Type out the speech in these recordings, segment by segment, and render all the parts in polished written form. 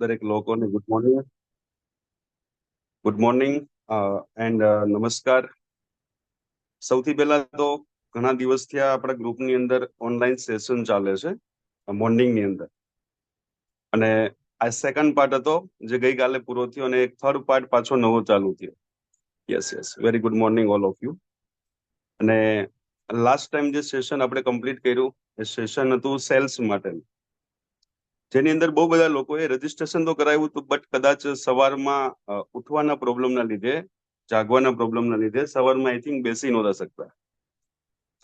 દરેક લોકોને good morning and નમસ્કાર. સૌથી પહેલા તો ઘણા દિવસથી આપણા ગ્રુપની અંદર ઓનલાઈન સેશન ચાલે છે મોર્નિંગની અંદર, અને આ સેકન્ડ પાર્ટ હતો જે ગઈકાલે પૂરો થયો, અને એક થર્ડ પાર્ટ પાછો નવો ચાલુ થયો. Yes very good morning all of you. અને લાસ્ટ ટાઈમ જે સેશન આપણે કમ્પ્લીટ કર્યું એ સેશન હતું સેલ્સ માટેનું, જેની અંદર બહુ બધા લોકોએ રજીસ્ટ્રેશન તો કરાવ્યું હતું, બટ કદાચ સવારમાં ઉઠવાના પ્રોબ્લેમના લીધે, જાગવાના પ્રોબ્લેમના લીધે સવારમાં આઈ થિંક બેસી નહોતા શકતા.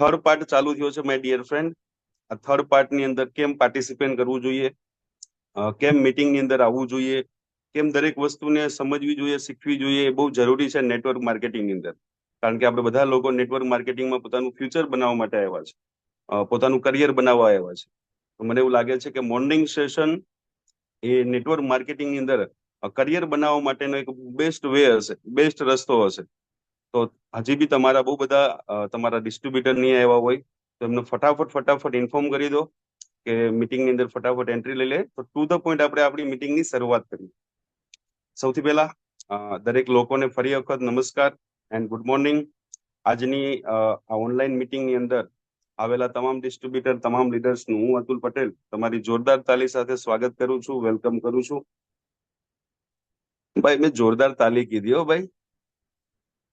થર્ડ પાર્ટ ચાલુ થયો છે માય ડિયર ફ્રેન્ડ. આ થર્ડ પાર્ટની અંદર કેમ પાર્ટિસિપેટ કરવું જોઈએ, કેમ મીટિંગની અંદર આવવું જોઈએ, કેમ દરેક વસ્તુને સમજવી જોઈએ, શીખવી જોઈએ, એ બહુ જરૂરી છે નેટવર્ક માર્કેટિંગની અંદર. કારણ કે આપણે બધા લોકો નેટવર્ક માર્કેટિંગમાં પોતાનું ફ્યુચર બનાવવા માટે આવ્યા છે, પોતાનું કરિયર બનાવવા આવ્યા છે. તો મને એવું લાગે છે કે મોર્નિંગ સેશન એ નેટવર્ક માર્કેટિંગની અંદર કરિયર બનાવવા માટેનો એક બેસ્ટ વે હશે, બેસ્ટ રસ્તો હશે. તો હજી બી તમારા બહુ બધા તમારા ડિસ્ટ્રીબ્યુટર નહીં આવ્યા હોય તો એમને ફટાફટ ઇન્ફોર્મ કરી દો કે મીટિંગની અંદર ફટાફટ એન્ટ્રી લઈ લે. તો ટુ ધ પોઈન્ટ આપણે આપણી મીટિંગની શરૂઆત કરીએ. સૌથી પહેલા દરેક લોકોને ફરી વખત નમસ્કાર એન્ડ ગુડ મોર્નિંગ. આજની આ ઓનલાઈન મીટિંગની અંદર આવેલા તમામ ડિસ્ટ્રીબ્યુટર, તમામ લીડર્સનું હું અતુલ પટેલ તમારી જોરદાર તાલી સાથે સ્વાગત કરું છું, વેલકમ કરું છું. ભાઈ મેં જોરદાર તાલી કીધી હો ભાઈ.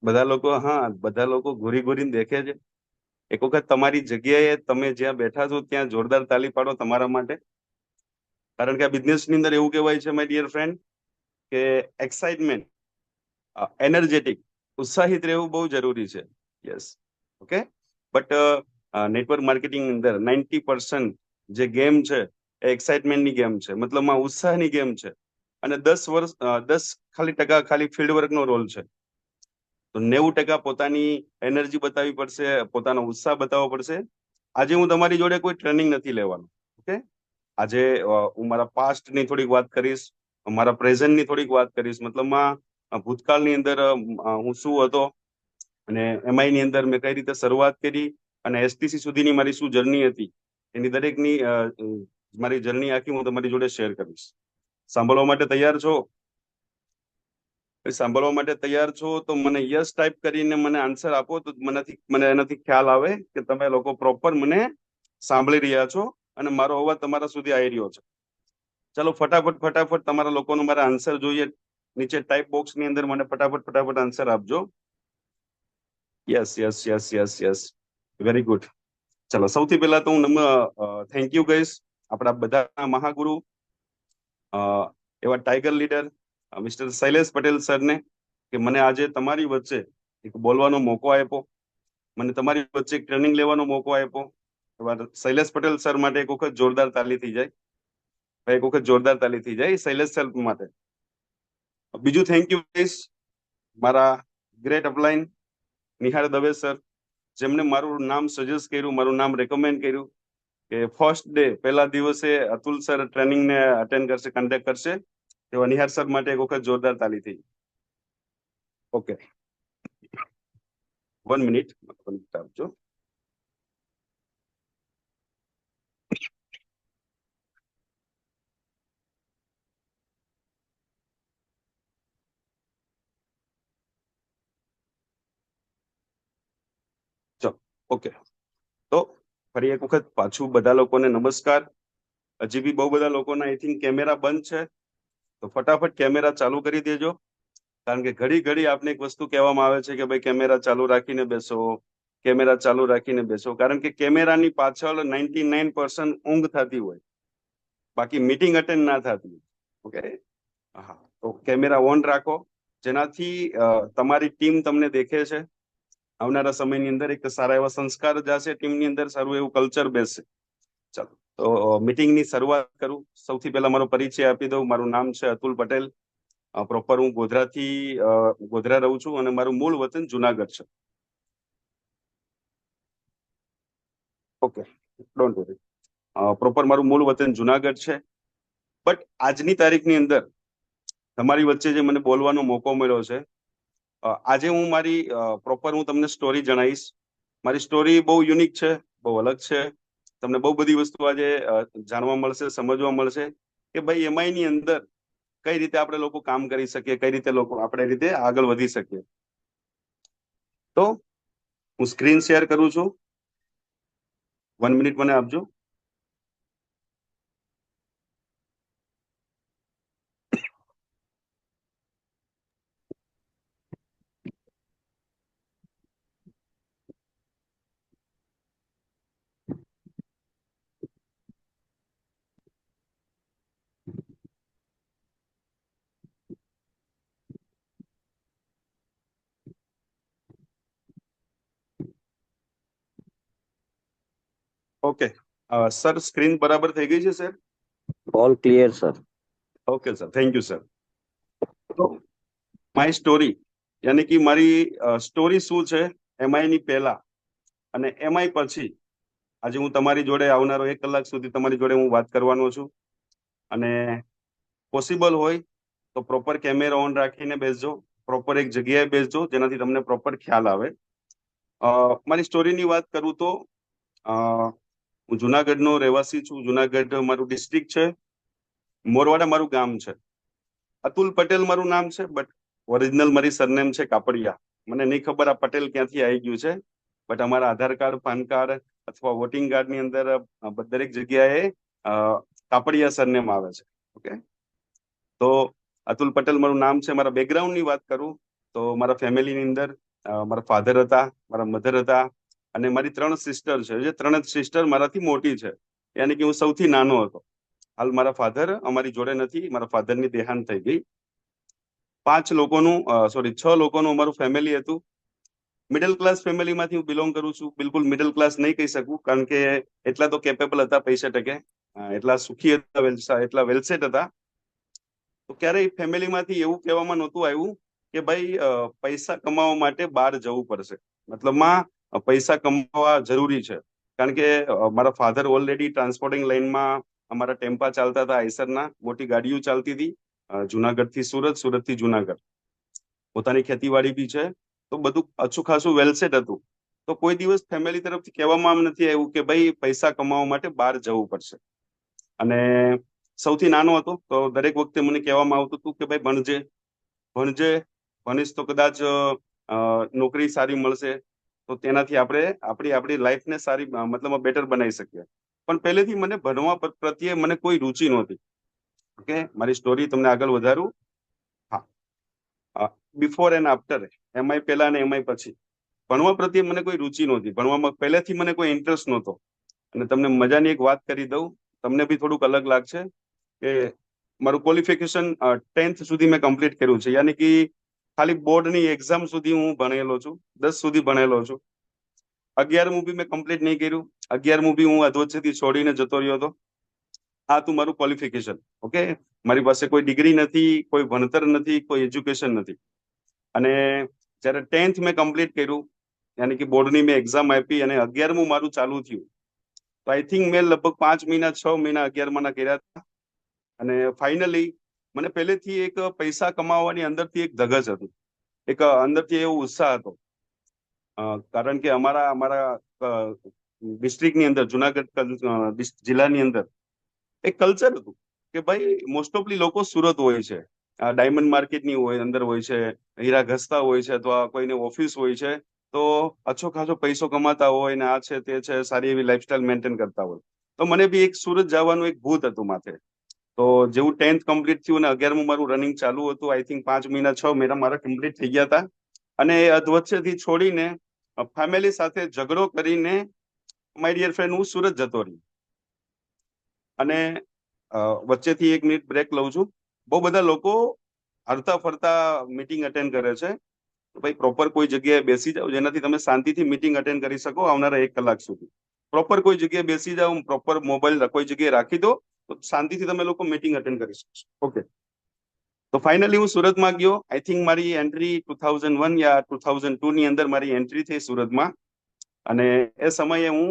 બધા લોકો ઘૂરીને દેખે છે. એક વખત તમારી જગ્યાએ તમે જ્યાં બેઠા છો ત્યાં જોરદાર તાલી પાડો તમારા માટે. કારણ કે આ બિઝનેસની અંદર એવું કહેવાય છે માય ડિયર ફ્રેન્ડ કે એક્સાઇટમેન્ટ, એનર્જેટિક, ઉત્સાહિત રહેવું બહુ જરૂરી છે. Yes, okay. બટ નેટવર્ક માર્કેટિંગની અંદર 90% જે ગેમ છે એ એક્સાઇટમેન્ટની ગેમ છે, મતલબમાં ઉત્સાહની ગેમ છે. અને 10% ખાલી ફિલ્ડ વર્કનો રોલ છે. તો 90% પોતાની એનર્જી બતાવવી પડશે, પોતાનો ઉત્સાહ બતાવવો પડશે. આજે હું તમારી જોડે કોઈ ટ્રેનિંગ નથી લેવાનો, ઓકે. આજે હું મારા પાસ્ટની થોડીક વાત કરીશ, મારા પ્રેઝન્ટની થોડીક વાત કરીશ. મતલબમાં ભૂતકાળની અંદર હું શું હતો અને એમઆઈ ની અંદર મેં કઈ રીતે શરૂઆત કરી અને એસટીસી સુધીની મારી શું જર્ની હતી, એની દરેકની મારી જર્ની આખી હું તમારી જોડે શેર કરીશ. સાંભળવા માટે તૈયાર છો? સાંભળવા માટે તૈયાર છો તો મને યસ ટાઈપ કરીને મને આન્સર આપો, તો મને એનાથી ખ્યાલ આવે કે તમે લોકો પ્રોપર મને સાંભળી રહ્યા છો અને મારો અવાજ તમારા સુધી આવી રહ્યો છે. ચાલો ફટાફટ તમારા લોકોનો મારા આન્સર જોઈએ. નીચે ટાઈપ બોક્સ ની અંદર મને ફટાફટ આન્સર આપજો. Yes, very good. ચાલો, સૌથી પહેલા તો હું થેન્ક યુ કહીશ આપણા બધા મહાગુરુ એવા tiger leader mister Shailesh Patel સરને કે મને આજે તમારી વચ્ચે એક બોલવાનો મોકો આપ્યો, મને તમારી વચ્ચે એક ટ્રેનિંગ લેવાનો મોકો આપ્યો. શૈલેષ પટેલ સર માટે એક વખત જોરદાર તાલી થઈ જાય, શૈલેષ સર માટે. બીજું થેન્ક યુ કહીશ મારા ગ્રેટ અપલાઈન નિહાળ દવે સર, જેમને મારું નામ સજેસ્ટ કર્યું, મારું નામ રેકમેન્ડ કર્યું કે ફર્સ્ટ ડે પહેલા દિવસે અતુલ સર ટ્રેનિંગ ને અટેન્ડ કરશે, કન્ડક્ટ કરશે. તેવા નિહાર સર માટે એક વખત જોરદાર તાલી થઈ. ઓકે, 1 મિનિટ આપજો. ચલો, ઓકે. તો ફરી એક વખત પાછું બધા લોકોને નમસ્કાર. હજી બી બહુ બધા લોકોના આઈ થિંક કેમેરા બંધ છે, તો ફટાફટ કેમેરા ચાલુ કરી દેજો. કારણ કે ઘડી આપને એક વસ્તુ કહેવામાં આવે છે કે ભાઈ કેમેરા ચાલુ રાખીને બેસો, કેમેરા ચાલુ રાખીને બેસો. કારણ કે કેમેરાની પાછળ 99% ઊંઘ થતી હોય, બાકી મીટિંગ અટેન્ડ ના થતી. ઓકે, હા, તો કેમેરા ઓન રાખો, જેનાથી તમારી ટીમ તમને દેખે છે. આવનારા સમયની અંદર એક સારા એવા સંસ્કાર જશે ટીમની અંદર, સારું એવું કલ્ચર બેસશે. ચાલો, તો મીટિંગની શરૂઆત કરું. સૌથી પહેલા મારો પરિચય આપી દઉં. મારું નામ છે અતુલ પટેલ. પ્રોપર હું ગોધરા રહું છું અને મારું મૂળ વતન જુનાગઢ છે. Okay, don't worry. પ્રોપર મારું મૂળ વતન જુનાગઢ છે. બટ આજની તારીખની અંદર તમારી વચ્ચે જે મને બોલવાનો મોકો મળ્યો છે, આજે હું હું તમને સ્ટોરી જણાવીશ. મારી સ્ટોરી બહુ યુનિક છે, બહુ અલગ છે. તમને બહુ બધી વસ્તુ આજે જાણવા મળશે, સમજવા મળશે કે ભાઈ એમઆઈ ની અંદર કઈ રીતે આપણે લોકો કામ કરી શકીએ, કઈ રીતે લોકો આપણે રીતે આગળ વધી શકીએ. તો હું સ્ક્રીન શેર કરું છું. 1 મિનિટ મને આપજો. ઓકે સર, સ્ક્રીન બરાબર થઈ ગઈ છે sir? All clear sir. Okay sir, thank you sir. તો માય સ્ટોરી, યાની કે મારી સ્ટોરી શું છે એમઆઈ ની પહેલા અને એમઆઈ પછી, આજે હું તમારી જોડે આવનારો 1 કલાક સુધી તમારી જોડે હું વાત કરવાનો છું. અને પોસિબલ હોય તો પ્રોપર કેમેરા ઓન રાખીને બેસજો, પ્રોપર એક જગ્યાએ બેસજો, જેનાથી તમને પ્રોપર ખ્યાલ આવે. મારી સ્ટોરીની વાત કરું તો હું જુનાગઢનો રહેવાસી છું. જુનાગઢ મારું ડિસ્ટ્રિક્ટ છે. મોરવાડા મારું ગામ છે. અતુલ પટેલ મારું નામ છે, બટ ઓરિજિનલ મારી સરનેમ છે કાપડિયા. મને નહીં ખબર આ પટેલ ક્યાંથી આવી ગયું છે, બટ અમારા આધાર કાર્ડ, પાન કાર્ડ અથવા વોટિંગ કાર્ડ ની અંદર દરેક જગ્યાએ કાપડિયા સરનેમ આવે છે. ઓકે, તો અતુલ પટેલ મારું નામ છે. મારા બેકગ્રાઉન્ડ ની વાત કરું તો મારા ફેમિલીની અંદર મારા ફાધર હતા, મારા મધર હતા, અને મારી 3 સિસ્ટર છે. જે 3 સિસ્ટર મારાથી મોટી છે, યાની કે હું સૌથી નાનો હતો. હાલ મારા ફાધર અમારી જોડે નથી, મારા ફાધરની દેહાંત થઈ ગઈ. 6 લોકોનું અમારું ફેમિલી હતું. મિડલ ક્લાસ ફેમિલીમાંથી હું બિલોંગ કરું છું. બિલકુલ મિડલ ક્લાસ નહીં કહી શકું, કારણ કે એટલા તો કેપેબલ હતા પૈસા ટકે, એટલા સુખી હતા, એટલા વેલસેટ હતા. તો ક્યારેય ફેમિલીમાંથી એવું કહેવામાં નહોતું આવ્યું કે ભાઈ પૈસા કમાવા માટે બહાર જવું પડશે, મતલબમાં પૈસા કમાવા જરૂરી છે. કારણ કે મારા ફાધર ઓલરેડી ટ્રાન્સપોર્ટિંગ લાઇનમાં અમારા ટેમ્પા ચાલતા હતા, આઈસરના મોટી ગાડીઓ ચાલતી હતી, જુનાગઢ થી સુરત, સુરત થી જુનાગઢ. પોતાની ખેતીવાડી બી છે, તો બધું અછું ખાસું વેલસેટ હતું. તો કોઈ દિવસ ફેમિલી તરફથી કહેવામાં આમ નથી આવ્યું કે ભાઈ પૈસા કમાવા માટે બહાર જવું પડશે. અને સૌથી નાનો હતો તો દરેક વખતે મને કહેવામાં આવતું હતું કે ભાઈ ભણજે, ભણજે, ભણીશ તો કદાચ નોકરી સારી મળશે, તો તેનાથી આપણે આપણી લાઈફને સારી, મતલબ બેટર બનાવી શકીએ. પણ પહેલેથી મને ભણવા પ્રત્યે મને કોઈ રુચિ નહોતી. ઓકે, મારી સ્ટોરી તમને આગળ વધારું. હા, બિફોર એન્ડ આફ્ટર, એમઆઈ પહેલા અને એમઆઈ પછી, ભણવા પ્રત્યે મને કોઈ રુચિ નહોતી. ભણવામાં પહેલેથી મને કોઈ ઇન્ટરેસ્ટ નહોતો. અને તમને મજાની એક વાત કરી દઉં, તમને બી થોડુંક અલગ લાગશે કે મારું ક્વોલિફિકેશન 10th સુધી મેં કમ્પ્લીટ કર્યું છે. યાની કે ખાલી બોર્ડની એક્ઝામ સુધી હું ભણેલો છું, 10 સુધી ભણેલો છું. 11મું બી મેં કમ્પ્લીટ નહીં કર્યું. 11મું બી હું અધવચ્ચેથી છોડીને જતો રહ્યો હતો. આ તું મારું ક્વોલિફિકેશન. ઓકે, મારી પાસે કોઈ ડિગ્રી નથી, કોઈ ભણતર નથી, કોઈ એજ્યુકેશન નથી. અને જ્યારે 10th મેં કમ્પ્લીટ કર્યું, યાની કે બોર્ડની મેં એક્ઝામ આપી અને 11મું મારું ચાલુ થયું, તો આઈ થિંક મેં લગભગ 5 મહિના 6 મહિના 11માના કર્યા હતા. અને ફાઇનલી મને પહેલેથી એક પૈસા કમાવાની અંદરથી એક ધગશ હતી, એક અંદરથી એવો ઉત્સાહ હતો. કારણ કે અમારા ડિસ્ટ્રિક્ટની અંદર, જુનાગઢ જિલ્લાની અંદર એક કલ્ચર હતું કે ભાઈ મોસ્ટ ઓફલી લોકો સુરત હોય છે, ડાયમંડ માર્કેટની અંદર હોય છે, હીરા ઘસતા હોય છે, અથવા કોઈને ઓફિસ હોય છે, તો અછો ખાસો પૈસો કમાતા હોય ને, આ છે તે છે, સારી એવી લાઈફસ્ટાઈલ મેન્ટેન કરતા હોય. તો મને બી એક સુરત જવાનું એક ભૂત હતું માથે. તો જેવું 10th કમ્પ્લીટ થયું અને 11મું મારું રનિંગ ચાલુ હતું, આઈ થિંક 5 મહિના 6 મહિના મારા કમ્પ્લીટ થઈ ગયા હતા. અને એ અધવચ્ચેથી છોડીને ફેમિલી સાથે ઝઘડો કરીને માય ડિયર ફ્રેન્ડ હું સુરત જતો રહ્યો. અને વચ્ચેથી 1 મિનિટ બ્રેક લઉં છું. બહુ બધા લોકો હરતા ફરતા મીટિંગ અટેન્ડ કરે છે, તો ભાઈ પ્રોપર કોઈ જગ્યાએ બેસી જાઓ જેનાથી તમે શાંતિથી મીટિંગ અટેન્ડ કરી શકો આવનારા 1 કલાક સુધી. પ્રોપર કોઈ જગ્યાએ બેસી જાઓ, પ્રોપર મોબાઈલ કોઈ જગ્યાએ રાખી દો, તો શાંતિથી તમે લોકો મીટિંગ અટેન્ડ કરી શકશો. ઓકે, તો ફાઇનલી હું સુરતમાં ગયો. આઈ થિંક મારી એન્ટ્રી 2001 યા 2002 ની અંદર મારી એન્ટ્રી થઈ સુરતમાં. અને એ સમયે હું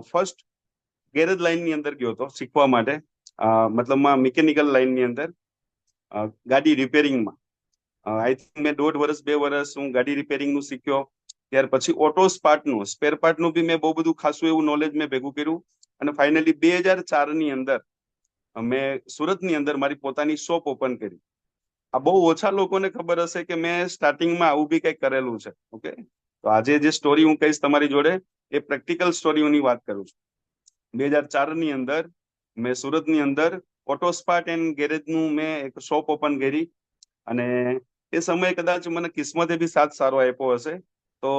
ફર્સ્ટ ગેરેજ લાઇનની અંદર ગયો હતો શીખવા માટે, મતલબમાં મિકેનિકલ લાઇનની અંદર, ગાડી રિપેરિંગમાં. આઈ થિંક મેં 1.5 વર્ષ 2 વર્ષ હું ગાડી રિપેરિંગનું શીખ્યો. ત્યાર પછી ઓટો સ્પેર પાર્ટનું બી મેં બહુ બધું ખાસું એવું નોલેજ મેં ભેગું કર્યું. અને ફાઇનલી 2004 ની અંદર મેં સુરતની અંદર મારી પોતાની શોપ ઓપન કરી. આ બહુ ઓછા લોકોને ખબર હશે કે મેં સ્ટાર્ટિંગમાં આવું બી કંઈક કરેલું છે. ઓકે, તો આજે જે સ્ટોરી હું કહીશ તમારી જોડે એ પ્રેક્ટિકલ સ્ટોરીઓની વાત કરું છું. 2004 ની અંદર મેં સુરતની અંદર ઓટો સ્પાર્ટ એન્ડ ગેરેજનું મેં એક શોપ ઓપન કરી. અને એ સમયે કદાચ મને કિસ્મતે બી સાથ સારો આપ્યો હશે. તો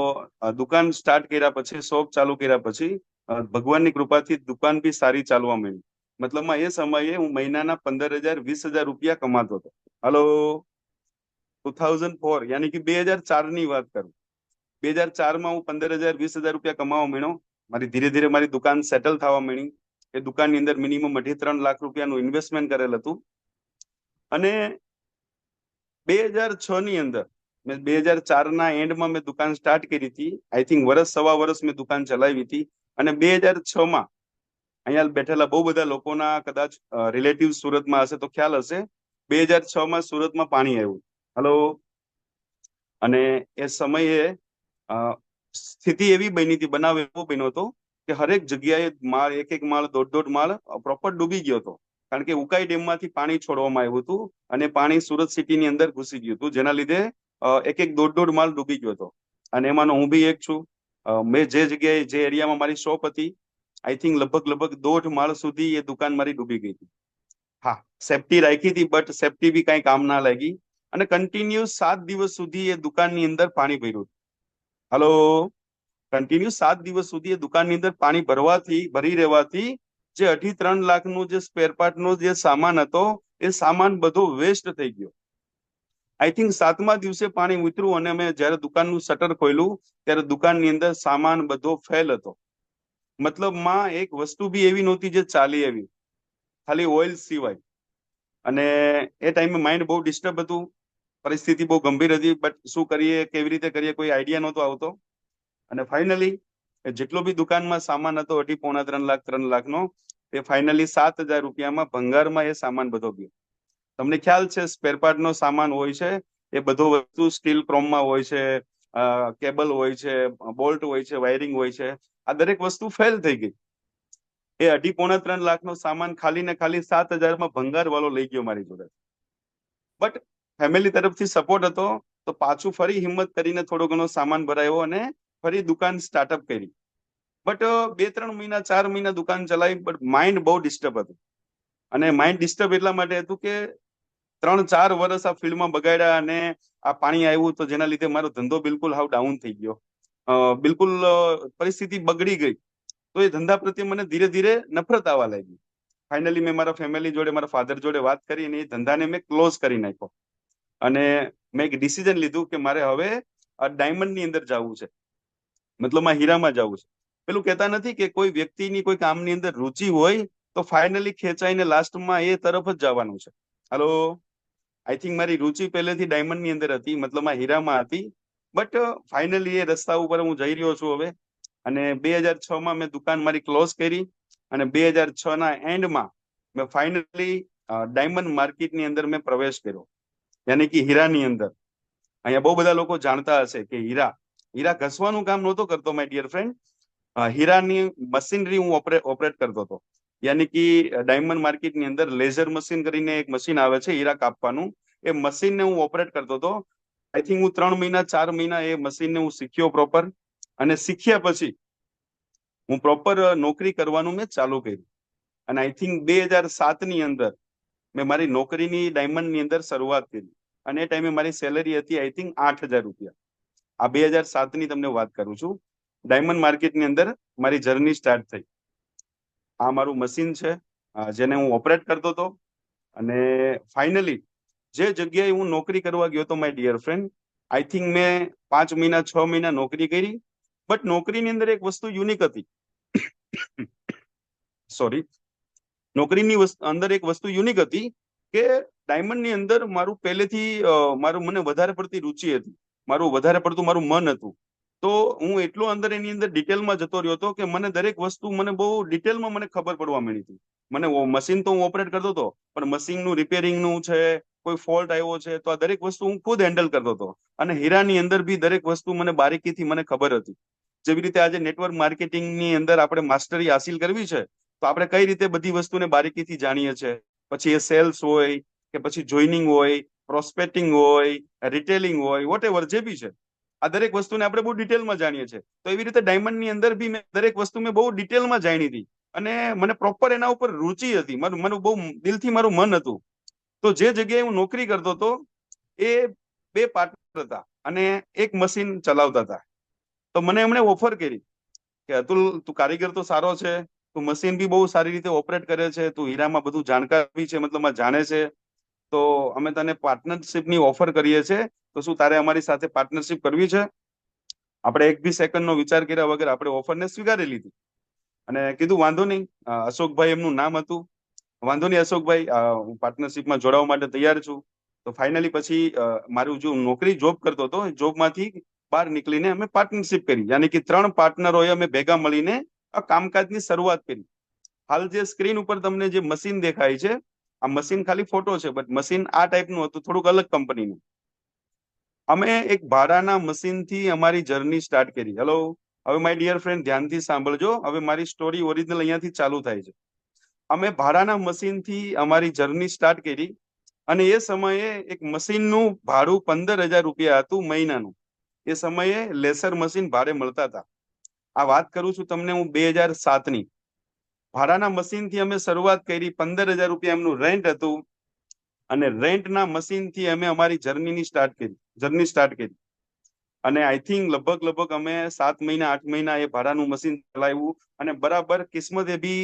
દુકાન સ્ટાર્ટ કર્યા પછી, શોપ ચાલુ કર્યા પછી ભગવાનની કૃપાથી દુકાન બી સારી ચાલવા માંડી. મતલબમાં એ સમયે હું મહિનાના 15,000 20,000 રૂપિયા કમાતો હતો. હલો, 2004 યાની કે 2004 ની વાત કરું. 2004માં હું 15,000 20,000 રૂપિયા કમાવા માંડ્યો. મારી ધીરે ધીરે મારી દુકાન સેટલ થવા માંડી. એ દુકાનની અંદર મિનિમમ 2.5-3 લાખ રૂપિયાનું ઇન્વેસ્ટમેન્ટ કરેલ હતું. અને 2006 ની અંદર મેં 2004ના એન્ડમાં મેં દુકાન સ્ટાર્ટ કરી હતી. આઈ થિંક વર્ષ સવા વર્ષ મેં દુકાન ચલાવી હતી. અને 2006માં અહીંયા બેઠેલા બહુ બધા લોકોના કદાચ રિલેટિવ સુરતમાં હશે તો ખ્યાલ હશે. 2006માં સુરતમાં પાણી આવ્યું. હલો, અને એ સમયે સ્થિતિ એવી બની હતી, બનાવ એવો બન્યો હતો કે હરેક જગ્યાએ માળ, એક માળ, દોઢ માળ પ્રોપર ડૂબી ગયો હતો. કારણ કે ઉકાઈ ડેમમાંથી પાણી છોડવામાં આવ્યું હતું અને પાણી સુરત સિટીની અંદર ઘૂસી ગયું હતું, જેના લીધે એક દોઢ માળ ડૂબી ગયો હતો. અને એમાંનો હું બી એક છું. મેં જે જગ્યાએ, જે એરિયામાં મારી શોપ હતી, આઈ થિંક લગભગ 1.5 માળ સુધી એ દુકાન મારી ડૂબી ગઈ હતી. હા, સેફટી રાખી હતી, બટ સેફટી બી કઈ કામ ના લાગી. અને કન્ટિન્યુ 7 દિવસ સુધી એ દુકાનની અંદર પાણી ભર્યું. હલો, કન્ટિન્યુ 7 દિવસ સુધી એ દુકાનની અંદર પાણી ભરી રહેવાથી જે 2.5-3 લાખનું જે સ્પેર પાર્ટનો જે સામાન હતો એ સામાન બધો વેસ્ટ થઈ ગયો. આઈ થિંક 7મા દિવસે પાણી ઉતર્યું અને મેં જયારે દુકાનનું શટર ખોલ્યું ત્યારે દુકાનની અંદર સામાન બધો ફેલ હતો. મતલબમાં એક વસ્તુ બી એવી નહોતી જે ચાલી એવી, ખાલી ઓઇલ સિવાય. અને એ ટાઈમે માઇન્ડ બહુ ડિસ્ટર્બ હતું, પરિસ્થિતિ બહુ ગંભીર હતી, બટ શું કરીએ, કેવી રીતે કરીએ, કોઈ આઈડિયા નહોતો આવતો. અને ફાઇનલી જેટલો બી દુકાનમાં સામાન હતો 2.5-3 લાખનો, એ ફાઇનલી 7,000 રૂપિયામાં ભંગારમાં એ સામાન બધો ગયો. તમને ખ્યાલ છે, સ્પેરપાર્ટનો સામાન હોય છે એ બધો વસ્તુ સ્ટીલ ક્રોમમાં હોય છે, કેબલ હોય છે, બોલ્ટ હોય છે, વાયરિંગ હોય છે. આ દરેક વસ્તુ ફેલ થઈ ગઈ. એ 2.5-3 લાખનો સામાન ખાલી ને ખાલી 7,000માં ભંગાર વાળો લઈ ગયો મારી જોડે. બટ ફેમિલી તરફથી સપોર્ટ હતો તો પાછું ફરી હિંમત કરીને થોડો ઘણો સામાન ભરાયો અને ફરી દુકાન સ્ટાર્ટઅપ કરી. બટ 2-3 મહિના 4 મહિના દુકાન ચલાવી, બટ માઇન્ડ બહુ ડિસ્ટર્બ હતું. અને માઇન્ડ ડિસ્ટર્બ એટલા માટે હતું કે 3-4 વર્ષ આ ફિલ્ડમાં બગાડ્યા અને આ પાણી આવ્યું તો જેના લીધે મારો ધંધો બિલકુલ હાવ ડાઉન થઈ ગયો. બિલકુલ પરિસ્થિતિ બગડી ગઈ. તો એ ધંધા પ્રત્યે મને ધીરે ધીરે નફરત આવવા લાગી. ફાઇનલી મેં મારા ફેમિલી જોડે, મારા ફાધર જોડે વાત કરી અને એ ધંધાને મેં ક્લોઝ કરી નાખ્યો. અને મેં એક ડિસિઝન લીધું કે મારે હવે ડાયમંડની અંદર જવું છે, મતલબ હીરામાં જવું છે. પેલું કહેતા નથી કે કોઈ વ્યક્તિની કોઈ કામની અંદર રુચિ હોય તો ફાઇનલી ખેંચાઈને લાસ્ટમાં એ તરફ જ જવાનું છે. હલો, આઈ થિંક મારી રુચિ પહેલેથી ડાયમંડની અંદર હતી, મતલબ હીરામાં હતી. બટ ફાઇનલી એ રસ્તા ઉપર હું જઈ રહ્યો છું હવે. અને 2006માં મેં દુકાન મારી ક્લોઝ કરી અને 2006ના એન્ડમાં મેં ફાઇનલી ડાયમંડ માર્કેટની અંદર મેં પ્રવેશ કર્યો, યાની કે હીરાની અંદર. અહીંયા બહુ બધા લોકો જાણતા હશે કે હીરા ઘસવાનું કામ નહોતો કરતો માય ડિયર ફ્રેન્ડ. હીરાની મશીનરી હું ઓપરેટ કરતો હતો. યાની કે ડાયમંડ માર્કેટની અંદર લેઝર મશીન કરીને એક મશીન આવે છે હીરા કાપવાનું, એ મશીનને હું ઓપરેટ કરતો હતો. આઈ થિંક હું 3 મહિના 4 મહિના એ મશીનને હું શીખ્યો પ્રોપર. અને શીખ્યા પછી હું પ્રોપર નોકરી કરવાનું મેં ચાલુ કર્યું. અને આઈ થિંક 2007ની અંદર મેં મારી નોકરીની ડાયમંડની અંદર શરૂઆત કરી. અને એ ટાઈમે મારી સેલરી હતી આઈ થિંક 8,000 રૂપિયા. આ 2007ની તમને વાત કરું છું. ડાયમંડ માર્કેટની અંદર મારી જર્ની સ્ટાર્ટ થઈ. આ મારું મશીન છે જેને હું ઓપરેટ કરતો હતો. અને ફાઇનલી જે જગ્યાએ હું નોકરી કરવા ગયો હતો my dear friend, I think મેં 5 મહિના 6 મહિના નોકરી કરી. બટ નોકરીની અંદર એક વસ્તુ યુનિક હતી. સોરી, નોકરીની અંદર એક વસ્તુ યુનિક હતી કે ડાયમંડની અંદર મારું પહેલેથી મને વધારે પડતી રુચિ હતી, મારું વધારે પડતું મારું મન હતું. તો હું એટલો અંદર એની અંદર ડિટેલમાં જતો રહ્યો હતો કે મને દરેક વસ્તુ મને બહુ ડિટેલમાં મને ખબર પડવા મળી હતી. મને મશીન તો હું ઓપરેટ કરતો હતો, પણ મશીનનું રિપેરિંગનું છે, કોઈ ફોલ્ટ આવ્યો છે તો આ દરેક વસ્તુ હું ખુદ હેન્ડલ કરતો હતો. અને હીરાની અંદર બી દરેક વસ્તુ મને બારીકીથી મને ખબર હતી. જેવી રીતે આજે નેટવર્ક માર્કેટિંગની અંદર આપણે માસ્ટરી હાસિલ કરવી છે તો આપણે કઈ રીતે બધી વસ્તુને બારીકીથી જાણીએ છીએ. પછી એ સેલ્સ હોય કે પછી જોઈનિંગ હોય, પ્રોસ્પેક્ટિંગ હોય, રિટેલિંગ હોય, વોટ એવર જે બી છે, આ દરેક વસ્તુને આપણે બહુ ડિટેલમાં જાણીએ છીએ. તો એવી રીતે ડાયમંડની અંદર બી મેં દરેક વસ્તુ મેં બહુ ડિટેલમાં જાણી હતી અને મને પ્રોપર એના ઉપર રુચિ હતી. મને બહુ દિલથી મારું મન હતું. તો જે જગ્યાએ હું નોકરી કરતો હતો એ બે પાર્ટનર હતા અને એક મશીન ચલાવતા હતા. તો મને એમણે ઓફર કરી કે અતુલ, તું કારીગર તો સારો છે, તું મશીન બી બહુ સારી રીતે ઓપરેટ કરે છે, તું હીરામાં બધું જાણકાર બી છે, મતલબ જાણે છે, તો અમે તને પાર્ટનરશિપની ઓફર કરીએ છીએ, તો શું તારે અમારી સાથે પાર્ટનરશિપ કરવી છે? આપણે એક બી સેકન્ડનો વિચાર કર્યા વગર આપણે ઓફરને સ્વીકારી લીધી અને કીધું વાંધો નહીં. અશોકભાઈ એમનું નામ હતું. વાંધો નહીં અશોકભાઈ, હું પાર્ટનરશિપમાં જોડાવા માટે તૈયાર છું. તો ફાઇનલી પછી મારું જો નોકરી જોબ કરતો હતો, જોબમાંથી બહાર નીકળીને અમે પાર્ટનરશિપ કરી, યાની કે 3 પાર્ટનરોએ અમે ભેગા મળીને આ કામકાજની શરૂઆત કરી. હાલ જે સ્ક્રીન ઉપર તમને જે મશીન દેખાય છે, આ મશીન ખાલી ફોટો છે, બટ મશીન આ ટાઈપનું હતું, થોડુંક અલગ કંપનીનું. અમે એક ભાડાના મશીનથી અમારી જર્ની સ્ટાર્ટ કરી. હેલો, હવે માય ડિયર ફ્રેન્ડ ધ્યાનથી સાંભળજો. હવે મારી સ્ટોરી ઓરિજિનલ અહીંયાથી ચાલુ થાય છે. અમે ભાડાના મશીનથી અમારી જર્ની સ્ટાર્ટ કરી અને એ સમયે એક મશીનનું ભાડું 15,000 રૂપિયા હતું મહિનાનું. એ સમયે લેસર મશીન ભાડે મળતા હતા. આ વાત કરું છું તમને હું 2007ની. ભાડાના મશીનથી અમે શરૂઆત કરી, 15,000 રૂપિયા એમનું રેન્ટ હતું અને રેન્ટના મશીનથી અમે અમારી જર્ની સ્ટાર્ટ કરી. અને આઈ થિંક લગભગ અમે 7 મહિના 8 મહિના એ ભાડાનું મશીન ચલાવ્યું અને બરાબર કિસ્મતે બી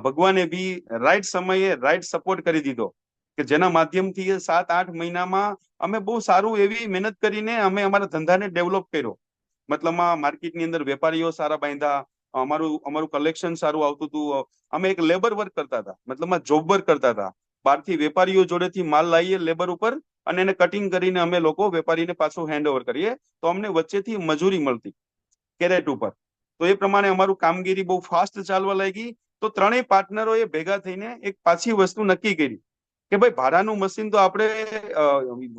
ભગવાને બી રાઈટ સમયે રાઈટ સપોર્ટ કરી દીધો કે જેના માધ્યમથી એ 7-8 મહિનામાં અમે બહુ સારું એવી મહેનત કરીને અમે અમારા ધંધાને ડેવલપ કર્યો. મતલબમાં માર્કેટની અંદર વેપારીઓ સારા બાંધ્યા, અમારું કલેક્શન સારું આવતું હતું. અમે એક લેબર વર્ક કરતા હતા, મતલબમાં જોબ વર્ક કરતા હતા. બહારથી વેપારીઓ જોડેથી માલ લાવીએ લેબર ઉપર અને એને કટિંગ કરીને અમે લોકો વેપારીને પાછું હેન્ડ ઓવર કરીએ, તો અમને વચ્ચેથી મજૂરી મળતી કેરેટ ઉપર. તો એ પ્રમાણે અમારું કામગીરી બહુ ફાસ્ટ ચાલવા લાગી. તો 3 પાર્ટનરોએ ભેગા થઈને એક પાછી વસ્તુ નક્કી કરી કે ભાઈ ભાડાનું મશીન તો આપણે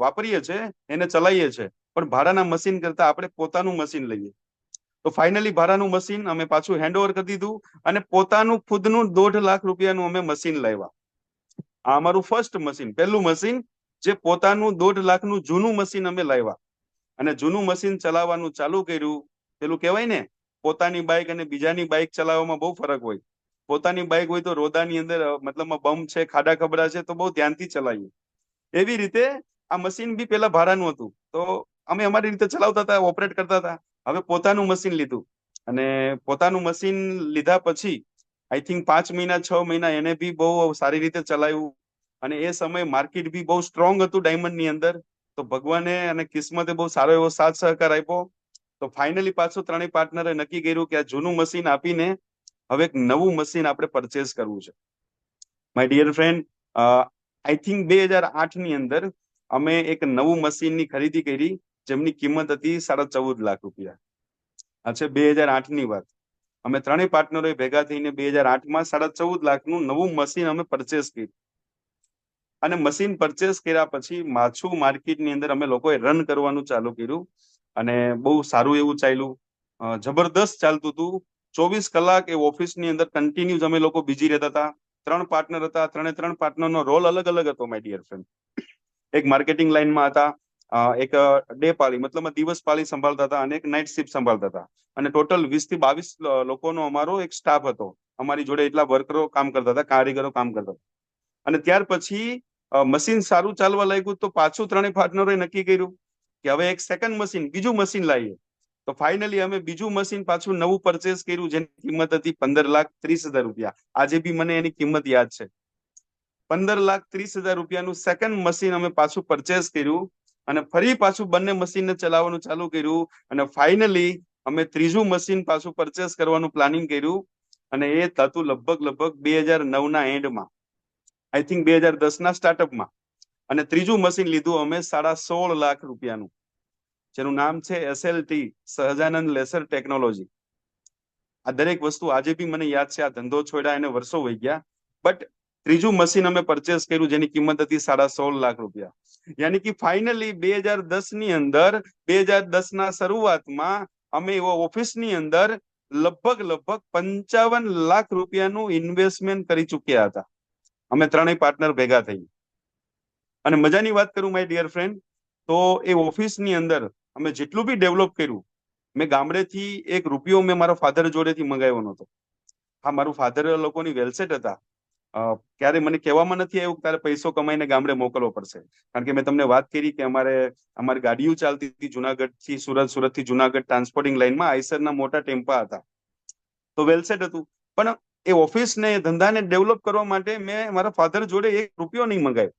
વાપરીએ છીએ, એને ચલાવીએ છીએ, પણ ભાડાના મશીન કરતા આપણે પોતાનું મશીન લઈએ. તો ફાઇનલી ભાડાનું મશીન અમે પાછું હેન્ડ ઓવર કરી દીધું અને પોતાનું ખુદનું 1.5 લાખ રૂપિયાનું અમે મશીન લાવ્યા. આ અમારું ફર્સ્ટ મશીન, પહેલું મશીન, જે પોતાનું 1.5 લાખનું જૂનું મશીન અમે લાવ્યા અને જૂનું મશીન ચલાવવાનું ચાલુ કર્યું. પેલું કહેવાય ને, પોતાની બાઇક અને બીજાની બાઇક ચલાવવામાં બહુ ફરક હોય. પોતાની બાઇક હોય તો રોદાની અંદર મતલબમાં બમ્પ છે, ખાડા ખબડા છે, તો બહુ ધ્યાનથી ચલાવીએ. એવી રીતે આ મશીન બી પેલા ભાડાનું હતું, તો અમે અમારી રીતે ચલાવતા હતા, ઓપરેટ કરતા હતા. હવે પોતાનું મશીન લીધું અને પોતાનું મશીન લીધા પછી આઈ થિંક 5 મહિના 6 મહિના એને બી બહુ સારી રીતે ચલાવ્યું અને એ સમયે માર્કેટ બી બહુ સ્ટ્રોંગ હતું ડાયમંડની અંદર. તો ભગવાને અને કિસ્મતે બહુ સારો એવો સાથ સહકાર આપ્યો. તો ફાઇનલી પાછું 3 પાર્ટનરે નક્કી કર્યું કે આ જૂનું મશીન આપીને હવે એક નવું મશીન આપણે પરચેસ કરવું છે. My dear friend, I think 2008ની અંદર અમે એક નવું મશીનની ખરીદી કરી, જેમની કિંમત હતી 14.5 લાખ રૂપિયા. આ છે 2008ની વાત. અમે 3 પાર્ટનરોએ ભેગા થઈને 2008માં 14.5 લાખનું નવું મશીન અમે પરચેસ કર્યું. અને મશીન પરચેસ કર્યા પછી માછું માર્કેટની અંદર અમે લોકોએ રન કરવાનું ચાલુ કર્યું અને બહુ સારું એવું ચાલ્યું, જબરદસ્ત ચાલતું હતું. 24 કલાક એ ઓફિસની અંદર કન્ટિન્યુઅસ અમે લોકો બિઝી રહેતા હતા. 3 પાર્ટનર હતા, 3 પાર્ટનરનો રોલ અલગ અલગ હતો માય ડિયર ફ્રેન્ડ. એક માર્કેટિંગ લાઈનમાં હતા, એક ડે પાળી મતલબ દિવસ પાળી સંભાળતા હતા અને એક નાઇટ શિફ્ટ સંભાળતા હતા. અને ટોટલ 20 થી 22 લોકોનો અમારો એક સ્ટાફ હતો. અમારી જોડે એટલા વર્કરો કામ કરતા હતા, કારીગરો કામ કરતા હતા. અને ત્યાર પછી મશીન સારું ચાલવા લાગ્યું તો પાછું 3 પાર્ટનરોએ નક્કી કર્યું કે હવે એક સેકન્ડ મશીન, બીજું મશીન લાવીએ. તો ફાઇનલી અમે બીજું મશીન પાછું નવું પરચેસ કર્યું, જેની કિંમત હતી 15,30,000 રૂપિયા. આજે બી મને એની કિંમત યાદ છે. 15,30,000 રૂપિયાનું સેકન્ડ મશીન અમે પાછું પરચેસ કર્યું અને ફરી પાછું બંને મશીનને ચલાવવાનું ચાલુ કર્યું અને ફાઇનલી અમે ત્રીજું મશીન પાછું પરચેસ કરવાનું પ્લાનિંગ કર્યું. અને એ થતું લગભગ 2009ના એન્ડમાં, આઈ થિંક 2010ના સ્ટાર્ટઅપમાં. અને ત્રીજું મશીન લીધું અમે 16.5 લાખ રૂપિયાનું, જેનું નામ છે SLT, સહજાનંદ લેસર ટેકનોલોજી. આ દરેક વસ્તુ આજે બી મને યાદ છે. આ ધંધો છોડ્યા એને વર્ષો વહી ગયા, બટ ત્રીજું મશીન અમે પરચેસ કર્યું જેની કિંમત હતી 16.5 લાખ રૂપિયા. યાની કે ફાઇનલી 2010ની અંદર, 2010ના શરૂઆતમાં અમે એવો ઓફિસની અંદર લગભગ 55 લાખ રૂપિયાનું ઇન્વેસ્ટમેન્ટ કરી ચુક્યા હતા અમે ત્રણેય પાર્ટનર ભેગા થઈ. અને મજાની વાત કરું માય ડિયર ફ્રેન્ડ, તો એ ઓફિસની અંદર અમે જેટલું બી ડેવલપ કર્યું, મેં ગામડેથી ₹1 મેં મારા ફાધર જોડેથી મંગાવ્યો નહોતો. હા, મારું ફાધર લોકોની વેલસેટ હતા. ક્યારે મને કહેવામાં નથી આવ્યું તારે પૈસો કમાઈને ગામડે મોકલવો પડશે. કારણ કે મેં તમને વાત કરી કે અમારી ગાડીઓ ચાલતી હતી જુનાગઢ થી સુરત, સુરત થી જુનાગઢ ટ્રાન્સપોર્ટિંગ લાઈનમાં આઈસરના મોટા ટેમ્પા હતા. તો વેલસેટ હતું. પણ એ ઓફિસને એ ધંધાને ડેવલપ કરવા માટે મેં મારા ફાધર જોડે ₹1 નહીં મંગાવ્યો.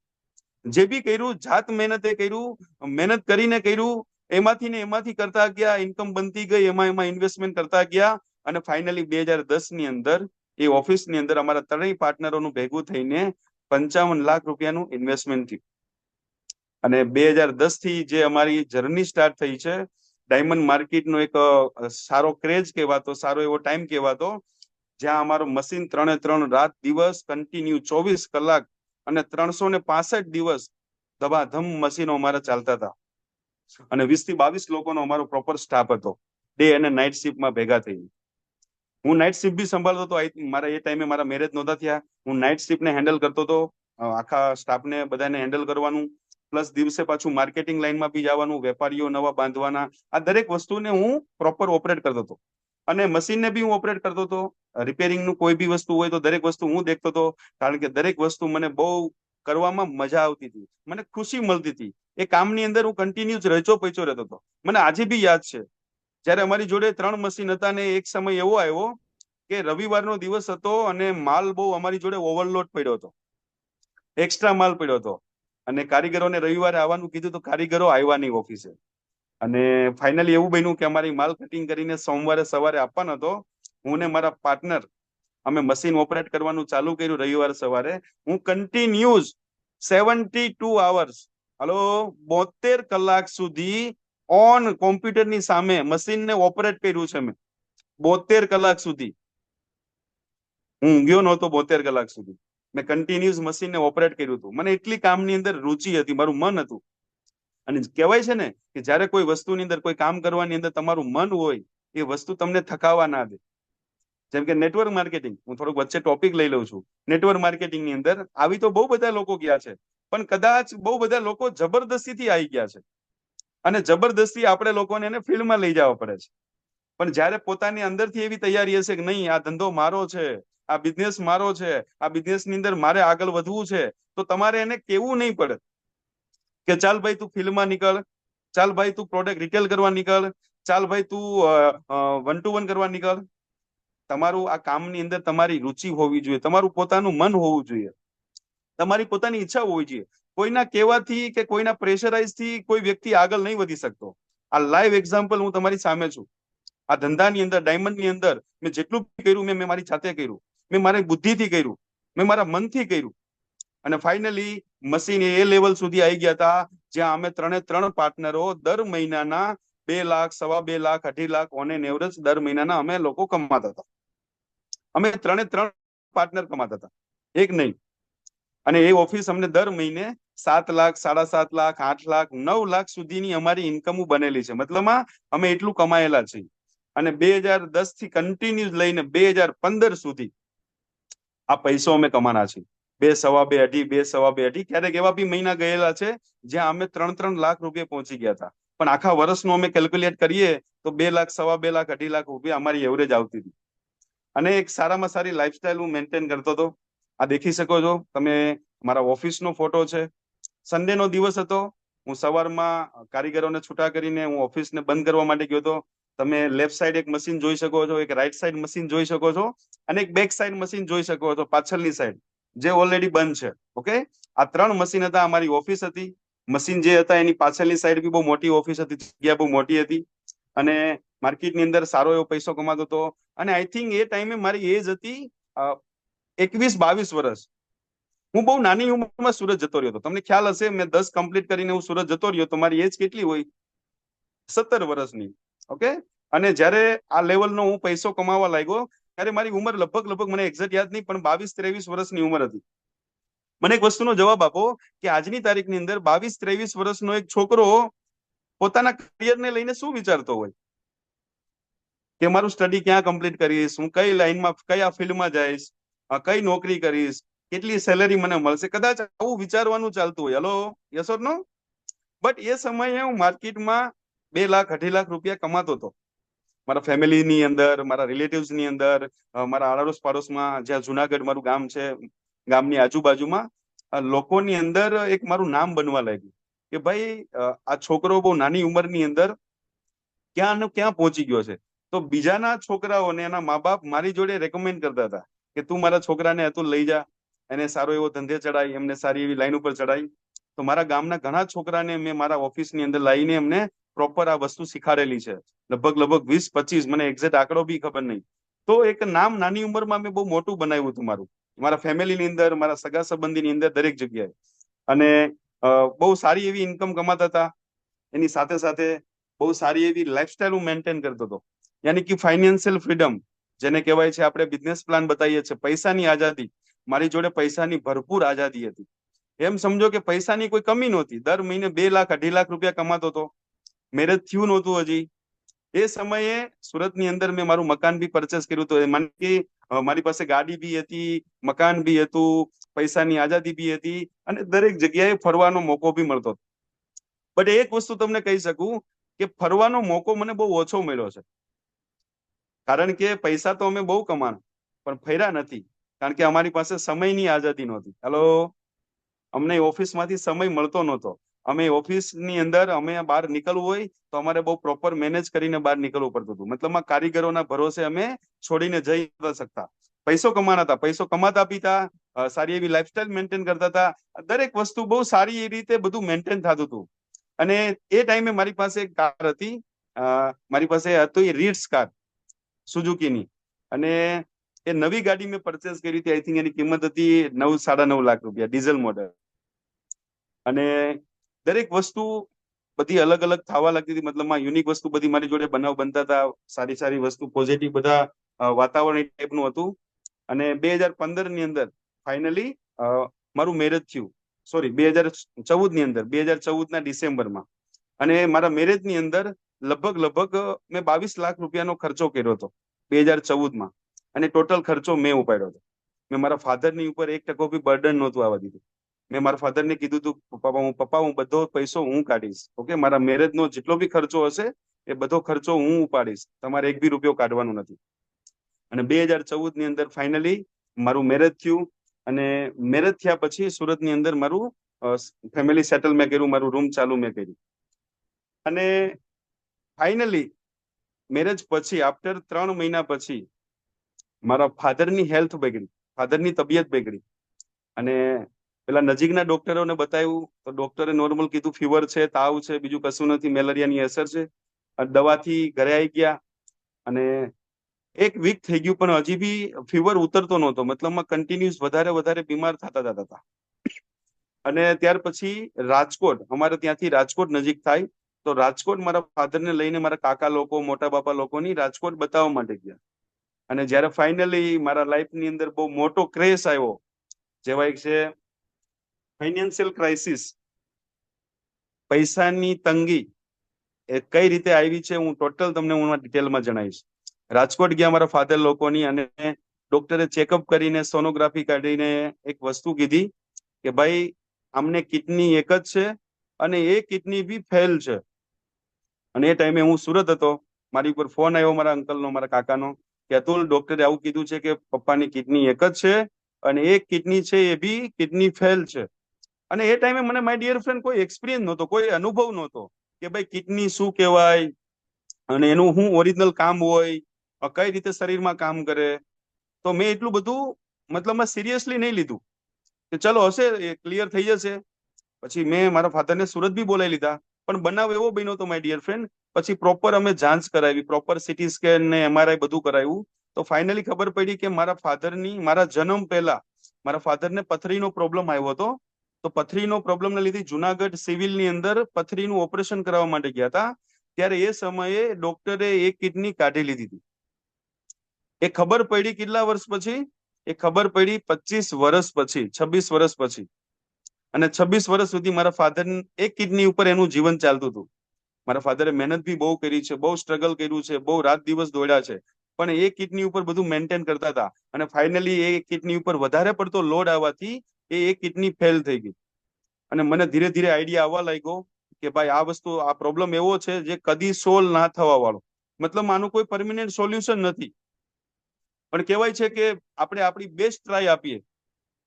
જે બી કર્યું જાત મહેનતે કર્યું, મહેનત કરીને કર્યું, એમાંથી ને એમાંથી કરતા ગયા, ઇન્કમ બનતી ગઈ, એમાં ઇન્વેસ્ટમેન્ટ કરતા ગયા. અને ફાઇનલી 2010 ની અંદર એ ઓફિસની અંદર અમારા ત્રણેય પાર્ટનરોનું ભેગું થઈને 55 લાખ રૂપિયાનું ઇન્વેસ્ટમેન્ટ થયું. અને 2010 થી જે અમારી જર્ની સ્ટાર્ટ થઈ છે, ડાયમંડ માર્કેટનો એક સારો ક્રેઝ કહેવાતો, સારો એવો ટાઈમ કહેવાતો, જ્યાં અમારું મશીન 3 રાત દિવસ કન્ટિન્યુ 24 કલાક અને 365 દિવસ ધબાધમ મશીનો અમારા ચાલતા હતા. અને 20 થી 22 લોકોનો અમારો પ્રોપર સ્ટાફ હતો, ડે અને નાઇટ શિફ્ટમાં ભેગા થઈ. હું નાઇટ શિફ્ટ બી સંભાળતો હતો. મારા એ ટાઈમે મારા મેરેજ નહોતા થયા. હું નાઇટ શિફ્ટને હેન્ડલ કરતો હતો, આખા સ્ટાફને બધાને હેન્ડલ કરવાનું, પ્લસ દિવસે પાછું માર્કેટિંગ લાઈનમાં બી જવાનું, વેપારીઓ નવા બાંધવાના, આ દરેક વસ્તુને હું પ્રોપર ઓપરેટ કરતો હતો. અને મશીનને બી હું ઓપરેટ કરતો હતો. રિપેરિંગનું કોઈ બી વસ્તુ હોય તો દરેક વસ્તુ હું દેખતો હતો. કારણ કે દરેક વસ્તુ મને બહુ કરવામાં મજા આવતી હતી, મને ખુશી મળતી હતી. એ કામની અંદર હું કન્ટિન્યુઅસ રચો પૈચો રહેતો હતો. મને આજે બી યાદ છે, જયારે અમારી જોડે 3 મશીન હતા ને એક સમય એવો આવ્યો કે રવિવારનો દિવસ હતો અને માલ બહુ અમારી જોડે ઓવરલોડ પડ્યો હતો, એક્સ્ટ્રા માલ પડ્યો હતો. અને કારીગરોને રવિવારે આવવાનું કીધું તો કારીગરો આવ્યા નહીં ઓફિસે. અને ફાઇનલી એવું બન્યું કે અમારી માલ કટિંગ કરીને સોમવારે સવારે આપવાનો હતો. હું ને મારા પાર્ટનર અમે મશીન ઓપરેટ કરવાનું ચાલુ કર્યું. રવિવારે સવારે હું કન્ટિન્યુઅસ 72 અવર્સ, 72 કલાક સુધી ઓન કોમ્પ્યુટરની સામે મશીનને ઓપરેટ કર્યું છે. મેં 72 કલાક સુધી હું ઊંઘ્યો નહોતો. 72 કલાક સુધી મેં કન્ટિન્યુઅસ મશીનને ઓપરેટ કર્યું હતું. મને એટલી કામની અંદર રુચિ હતી, મારું મન હતું. અને કહેવાય છે ને કે જયારે કોઈ વસ્તુની અંદર, કોઈ કામ કરવાની અંદર તમારું મન હોય, એ વસ્તુ તમને થકાવા ના દે. જેમ કે નેટવર્ક માર્કેટિંગ, હું થોડુંક વચ્ચે ટોપિક લઈ લઉં છું. નેટવર્ક માર્કેટિંગની અંદર આવી તો બહુ બધા લોકો ગયા છે, પણ કદાચ બહુ બધા લોકો જબરદસ્તીથી આવી ગયા છે. અને જબરદસ્તી આપણે લોકોને એને ફિલ્ડમાં લઈ જવા પડે છે. પણ જયારે પોતાની અંદરથી એવી તૈયારી હશે કે નહીં, આ ધંધો મારો છે, આ બિઝનેસ મારો છે, આ બિઝનેસની અંદર મારે આગળ વધવું છે, તો તમારે એને કેવું નહીં પડે કે ચાલ ભાઈ તું ફિલ્ડમાં નીકળ, ચાલ ભાઈ તું પ્રોડક્ટ રિટેલ કરવા નીકળ, ચાલ ભાઈ તું 1-to-1 કરવા નીકળ. તમારું આ કામની અંદર તમારી રુચિ હોવી જોઈએ, તમારું પોતાનું મન હોવું જોઈએ, તમારી પોતાની ઈચ્છા હોવી જોઈએ. કોઈના કહેવાથી કે કોઈના પ્રેશરાઇઝથી કોઈ વ્યક્તિ આગળ નહીં વધી શકતો. આ લાઈવ એક્ઝામ્પલ હું તમારી સામે છું. આ ધંધાની અંદર, ડાયમંડની અંદર મેં જેટલું કર્યું મેં મારી જાતે કર્યું, મેં મારી બુદ્ધિથી કર્યું, મેં મારા મનથી કર્યું. અને ફાઇનલી મશીન એ લેવલ સુધી આવી ગયા હતા જ્યાં અમે 3 પાર્ટનરો દર મહિનાના 2 lakh, 2.25 lakh, 2.5 lakh on an average દર મહિનાના અમે લોકો કમાતા હતા. અમે 3 પાર્ટનર કમાતા હતા, એક નહીં. અને એ ઓફિસ અમને દર મહિને 7 લાખ, 7.5 લાખ, 8 લાખ, 9 લાખ સુધીની અમારી ઇન્કમ બનેલી છે. મતલબમાં અમે એટલું કમાયેલા છીએ. અને 2010 થી કન્ટિન્યુ લઈને 2015 સુધી આ પૈસો અમે કમાના છીએ. 2, 2.25, 2, 2.25, ક્યારેક એવા બી મહિના ગયેલા છે જ્યાં અમે 3 લાખ રૂપિયા પહોંચી ગયા હતા. પણ આખા વર્ષનું અમે કેલ્ક્યુલેટ કરીએ તો 2 લાખ, 2.25 લાખ, 2.5 લાખ રૂપિયા અમારી એવરેજ આવતી હતી. અને એક સારામાં સારી લાઈફસ્ટાઈલ હું મેન્ટેન કરતો હતો. આ દેખી શકો છો તમે, મારા ઓફિસનો ફોટો છે. સન્ડે નો દિવસ હતો. હું સવારમાં કારીગરોને છૂટા કરીને હું ઓફિસને બંધ કરવા માટે ગયો હતો. તમે લેફ્ટ સાઈડ એક મશીન જોઈ શકો છો, એક રાઈટ સાઈડ મશીન જોઈ શકો છો, અને એક બેક સાઈડ મશીન જોઈ શકો છો પાછળની સાઈડ, જે ઓલરેડી બંધ છે. ઓકે, આ 3 મશીન હતા, અમારી ઓફિસ હતી. મશીન જે હતા એની પાછળની સાઈડ બી બહુ મોટી ઓફિસ હતી, જગ્યા બહુ મોટી હતી. અને માર્કેટની અંદર સારો એવો પૈસો કમાતો હતો. અને આઈ થિંક એ ટાઈમે મારી એજ હતી 21-22 વર્ષ. હું બહુ નાની ઉંમરમાં સુરત જતો રહ્યો હતો. તમને ખ્યાલ હશે, મેં 10 કમ્પ્લીટ કરીને હું સુરત જતો રહ્યો તો મારી એજ કેટલી હોય? 17 વર્ષની. ઓકે, અને જયારે આ લેવલનો હું પૈસો કમાવા લાગ્યો ત્યારે મારી ઉંમર લગભગ મને એક્ઝેક્ટ યાદ નહીં, પણ 22-23 વર્ષની ઉંમર હતી. મને એક વસ્તુનો જવાબ આપો કે આજની તારીખની અંદર 22-23 વર્ષનો એક છોકરો પોતાના કરિયરને લઈને શું વિચારતો હોય? કે મારું સ્ટડી ક્યાં કમ્પ્લીટ કરીશ, હું કઈ લાઈનમાં કયા ફિલ્ડમાં જઈશ, કઈ નોકરી કરીશ, કેટલી સેલેરી મને મળશે, કદાચ આવું વિચારવાનું ચાલતું હોય. Hello, yes or no? But એ સમયે હું માર્કેટમાં 2 લાખ 2.5 લાખ રૂપિયા કમાતો હતો. મારા ફેમિલીની અંદર, મારા રિલેટિવ્સ ની અંદર, મારા આડોશ પાડોશમાં, જ્યાં જુનાગઢ મારું ગામ છે, ગામની આજુબાજુમાં લોકોની અંદર એક મારું નામ બનવા લાગ્યું કે ભાઈ આ છોકરો બહુ નાની ઉંમરની અંદર ક્યાં ને ક્યાં પહોંચી ગયો છે. તો બીજાના છોકરાઓને એના મા બાપ મારી જોડે રેકમેન્ડ કરતા હતા કે તું મારા છોકરાને અતુલ લઈ જા, એને સારો એવો ધંધે ચડાય, એમને સારી એવી લાઈન ઉપર ચડાય. તો મારા ગામના ઘણા છોકરાને મેં મારા ઓફિસની અંદર લાવીને એમને પ્રોપર આ વસ્તુ શીખાડેલી છે. લગભગ 20-25, મને એક્ઝેક્ટ આંકડો બી ખબર નહીં. તો એક નામ નાની ઉંમરમાં મેં બહુ મોટું બનાવ્યું હતું મારું, મારા ફેમિલીની અંદર, મારા સગા સંબંધીની અંદર, દરેક જગ્યાએ. અને બહુ સારી એવી ઇન્કમ કમાતા હતા. એની સાથે સાથે બહુ સારી એવી લાઈફસ્ટાઈલ હું મેન્ટેન કરતો હતો. યાની કે ફાઇનાન્શિયલ ફ્રીડમ જેને કહેવાય છે, આપણે બિઝનેસ પ્લાન બતાવીએ છીએ, પૈસાની આઝાદી. મારી જોડે પૈસાની ભરપૂર આઝાદી હતી. એમ સમજો કે પૈસાની કોઈ કમી નહોતી. દર મહિને 2 લાખ 2.5 લાખ રૂપિયા કમાતો હતો. મેરેજ થયું નહોતું હજી. એ સમયે સુરતની અંદર મેં મારું મકાન બી પરચેસ કર્યું હતું. મને કે મારી પાસે ગાડી બી હતી, મકાન બી હતું, પૈસાની આઝાદી બી હતી, અને દરેક જગ્યાએ ફરવાનો મોકો બી મળતો હતો. બટ એક વસ્તુ તમને કહી શકું કે ફરવાનો મોકો મને બહુ ઓછો મળ્યો છે. કારણ કે પૈસા તો અમે બહુ કમાણ, પણ ફર્યા નથી. કારણ કે અમારી પાસે સમયની આઝાદી નહોતી. હેલો, અમને ઓફિસમાંથી સમય મળતો નહોતો. અમે ઓફિસની અંદર અમે બહાર નીકળવું હોય તો અમારે બહુ પ્રોપર મેનેજ કરીને બહાર નીકળવું પડતું હતું. મતલબમાં કારીગરોના ભરોસે અમે છોડીને જઈ નતા શકતા. પૈસો કમાના હતા, પૈસો કમાતા પીતા, સારી એવી લાઈફસ્ટાઈલ મેન્ટેન કરતા હતા. દરેક વસ્તુ બહુ સારી એ રીતે બધું મેન્ટેન થતું હતું. અને એ ટાઈમે મારી પાસે એક કાર હતી, મારી પાસે હતી રીડ્સ કાર, સુઝુકીની. અને એ નવી ગાડી મેં પરચેસ કરી હતી. આઈ થિંક એની કિંમત હતી 9-9.5 લાખ રૂપિયા, ડીઝલ મોડલ. અને દરેક વસ્તુ બધી અલગ અલગ થવા લાગતી હતી. મતલબમાં યુનિક વસ્તુ બધી મારી જોડે બનતા હતા. સારી સારી વસ્તુ, પોઝિટિવ બધા વાતાવરણ એ ટાઈપનું હતું. અને 2015 ની અંદર ફાઇનલી મારું મેરેજ થયું. સોરી, 2014 ની અંદર, 2014 ના ડિસેમ્બરમાં. અને મારા મેરેજ ની અંદર લગભગ મેં 22 લાખ રૂપિયાનો ખર્ચો કર્યો હતો 2014માં. અને ટોટલ ખર્ચો મેં ઉપાડ્યો હતો. મેં મારા ફાધરની ઉપર 1% બી બર્ડન નહોતું આવવા દીધું. મેં મારા ફાધરને કીધું હતું, પપ્પા હું બધો પૈસો હું કાઢીશ. ઓકે, મારા મેરેજનો જેટલો બી ખર્ચો હશે એ બધો ખર્ચો હું ઉપાડીશ, તમારે 1 બી રૂપિયો કાઢવાનો નથી. અને 2014 ની અંદર ફાઇનલી મારું મેરેજ થયું. અને મેરેજ થયા પછી સુરતની અંદર મારું ફેમિલી સેટલ મેં કર્યું, મારું રૂમ ચાલુ મેં કર્યું. અને ફાઇનલી મેરેજ પછી આફ્ટર 3 મહિના પછી મારા ફાધરની હેલ્થ બગડી, ફાધરની તબિયત બગડી. અને પેલા નજીકના ડોક્ટરોને બતાવ્યું તો ડોક્ટરે નોર્મલ કીધું, ફીવર છે, તાવ છે, બીજું કશું નથી, મેલેરિયાની અસર છે. દવાથી ઘરે આવી ગયા. અને 1 વીક થઈ ગયું, પણ હજી બી ફીવર ઉતરતો નહોતો. મતલબમાં કન્ટિન્યુઅસ વધારે બીમાર થતા હતા. અને ત્યાર પછી રાજકોટ, અમારે ત્યાંથી રાજકોટ નજીક થાય, તો રાજકોટ મારા ફાધરને લઈને મારા કાકા લોકો, મોટા બાપા લોકોની રાજકોટ બતાવવા માટે ગયા. અને જયારે ફાઇનલી મારા લાઈફની અંદર બહુ મોટો ક્રેશ આવ્યો, જેવાય છે ફાઇનાન્શિયલ ક્રાઇસિસ, પૈસાની તંગી, એ કઈ રીતે આવી છે હું ટોટલ તમને હું ડિટેલમાં જણાવીશ. રાજકોટ ગયા મારા ફાધર લોકોની, અને ડોક્ટરે ચેકઅપ કરીને સોનોગ્રાફી કાઢીને એક વસ્તુ કીધી કે ભાઈ આમને કિડની એક જ છે, અને એ કિડની બી ફેલ છે. અને એ ટાઈમે હું સુરત હતો. મારી ઉપર ફોન આવ્યો મારા અંકલનો, મારા કાકાનો, કે અતુલ, ડોક્ટરે આવું કીધું છે કે પપ્પાની કિડની એક જ છે, અને એક કિડની છે એ બી કિડની ફેલ છે. અને એ ટાઈમે મને, માય ડિયર ફ્રેન્ડ, કોઈ એક્સપિરિયન્સ નહોતો, કોઈ અનુભવ નહોતો કે ભાઈ કિડની શું કહેવાય, અને એનું શું ઓરિજિનલ કામ હોય, કઈ રીતે શરીરમાં કામ કરે. તો મેં એટલું બધું મતલબમાં સિરિયસલી નહીં લીધું કે ચલો હશે, એ ક્લિયર થઈ જશે. પછી મેં મારા ફાધરને સુરત બી બોલાવી લીધા. પણ બનાવ એવો બન્યો હતો માય ડિયર ફ્રેન્ડ, પછી પ્રોપર અમે જાંચ કરાવી, પ્રોપર સીટી સ્કેન ને MRI બધું કરાવ્યું. તો ફાઇનલી ખબર પડી કે મારા ફાધરની, મારા જન્મ પહેલા મારા ફાધરને પથરીનો પ્રોબ્લેમ આવ્યો હતો. તો પથરીનો પ્રોબ્લેમને લીધે જુનાગઢ સિવિલની અંદર પથરીનું ઓપરેશન કરવા માટે ગયા હતા. ત્યારે એ સમયે ડોક્ટરે એક કિડની કાઢી લીધી હતી. એ ખબર પડી કેટલા વર્ષ પછી? એ ખબર પડી 25 વર્ષ પછી, 26 વર્ષ પછી. અને 26 વર્ષ સુધી મારા ફાધર એક કિડની ઉપર એનું જીવન ચાલતું હતું. મારા ફાધરે મહેનત બી બહુ કરી છે, બહુ સ્ટ્રગલ કર્યું છે, બહુ રાત દિવસ દોડ્યા છે, પણ એ કિડની ઉપર બધું મેન્ટેન કરતા હતા. અને ફાઇનલી એ કિડની ઉપર વધારે પડતો લોડ આવવાથી એ કિડની ફેલ થઈ ગઈ. અને મને ધીરે ધીરે આઈડિયા આવવા લાગ્યો કે ભાઈ આ વસ્તુ, આ પ્રોબ્લેમ એવો છે જે કદી સોલ્વ ના થવા વાળો, મતલબ આનું કોઈ પરમિનન્ટ સોલ્યુશન નથી. પણ કહેવાય છે કે આપણે આપણી બેસ્ટ ટ્રાય આપીએ,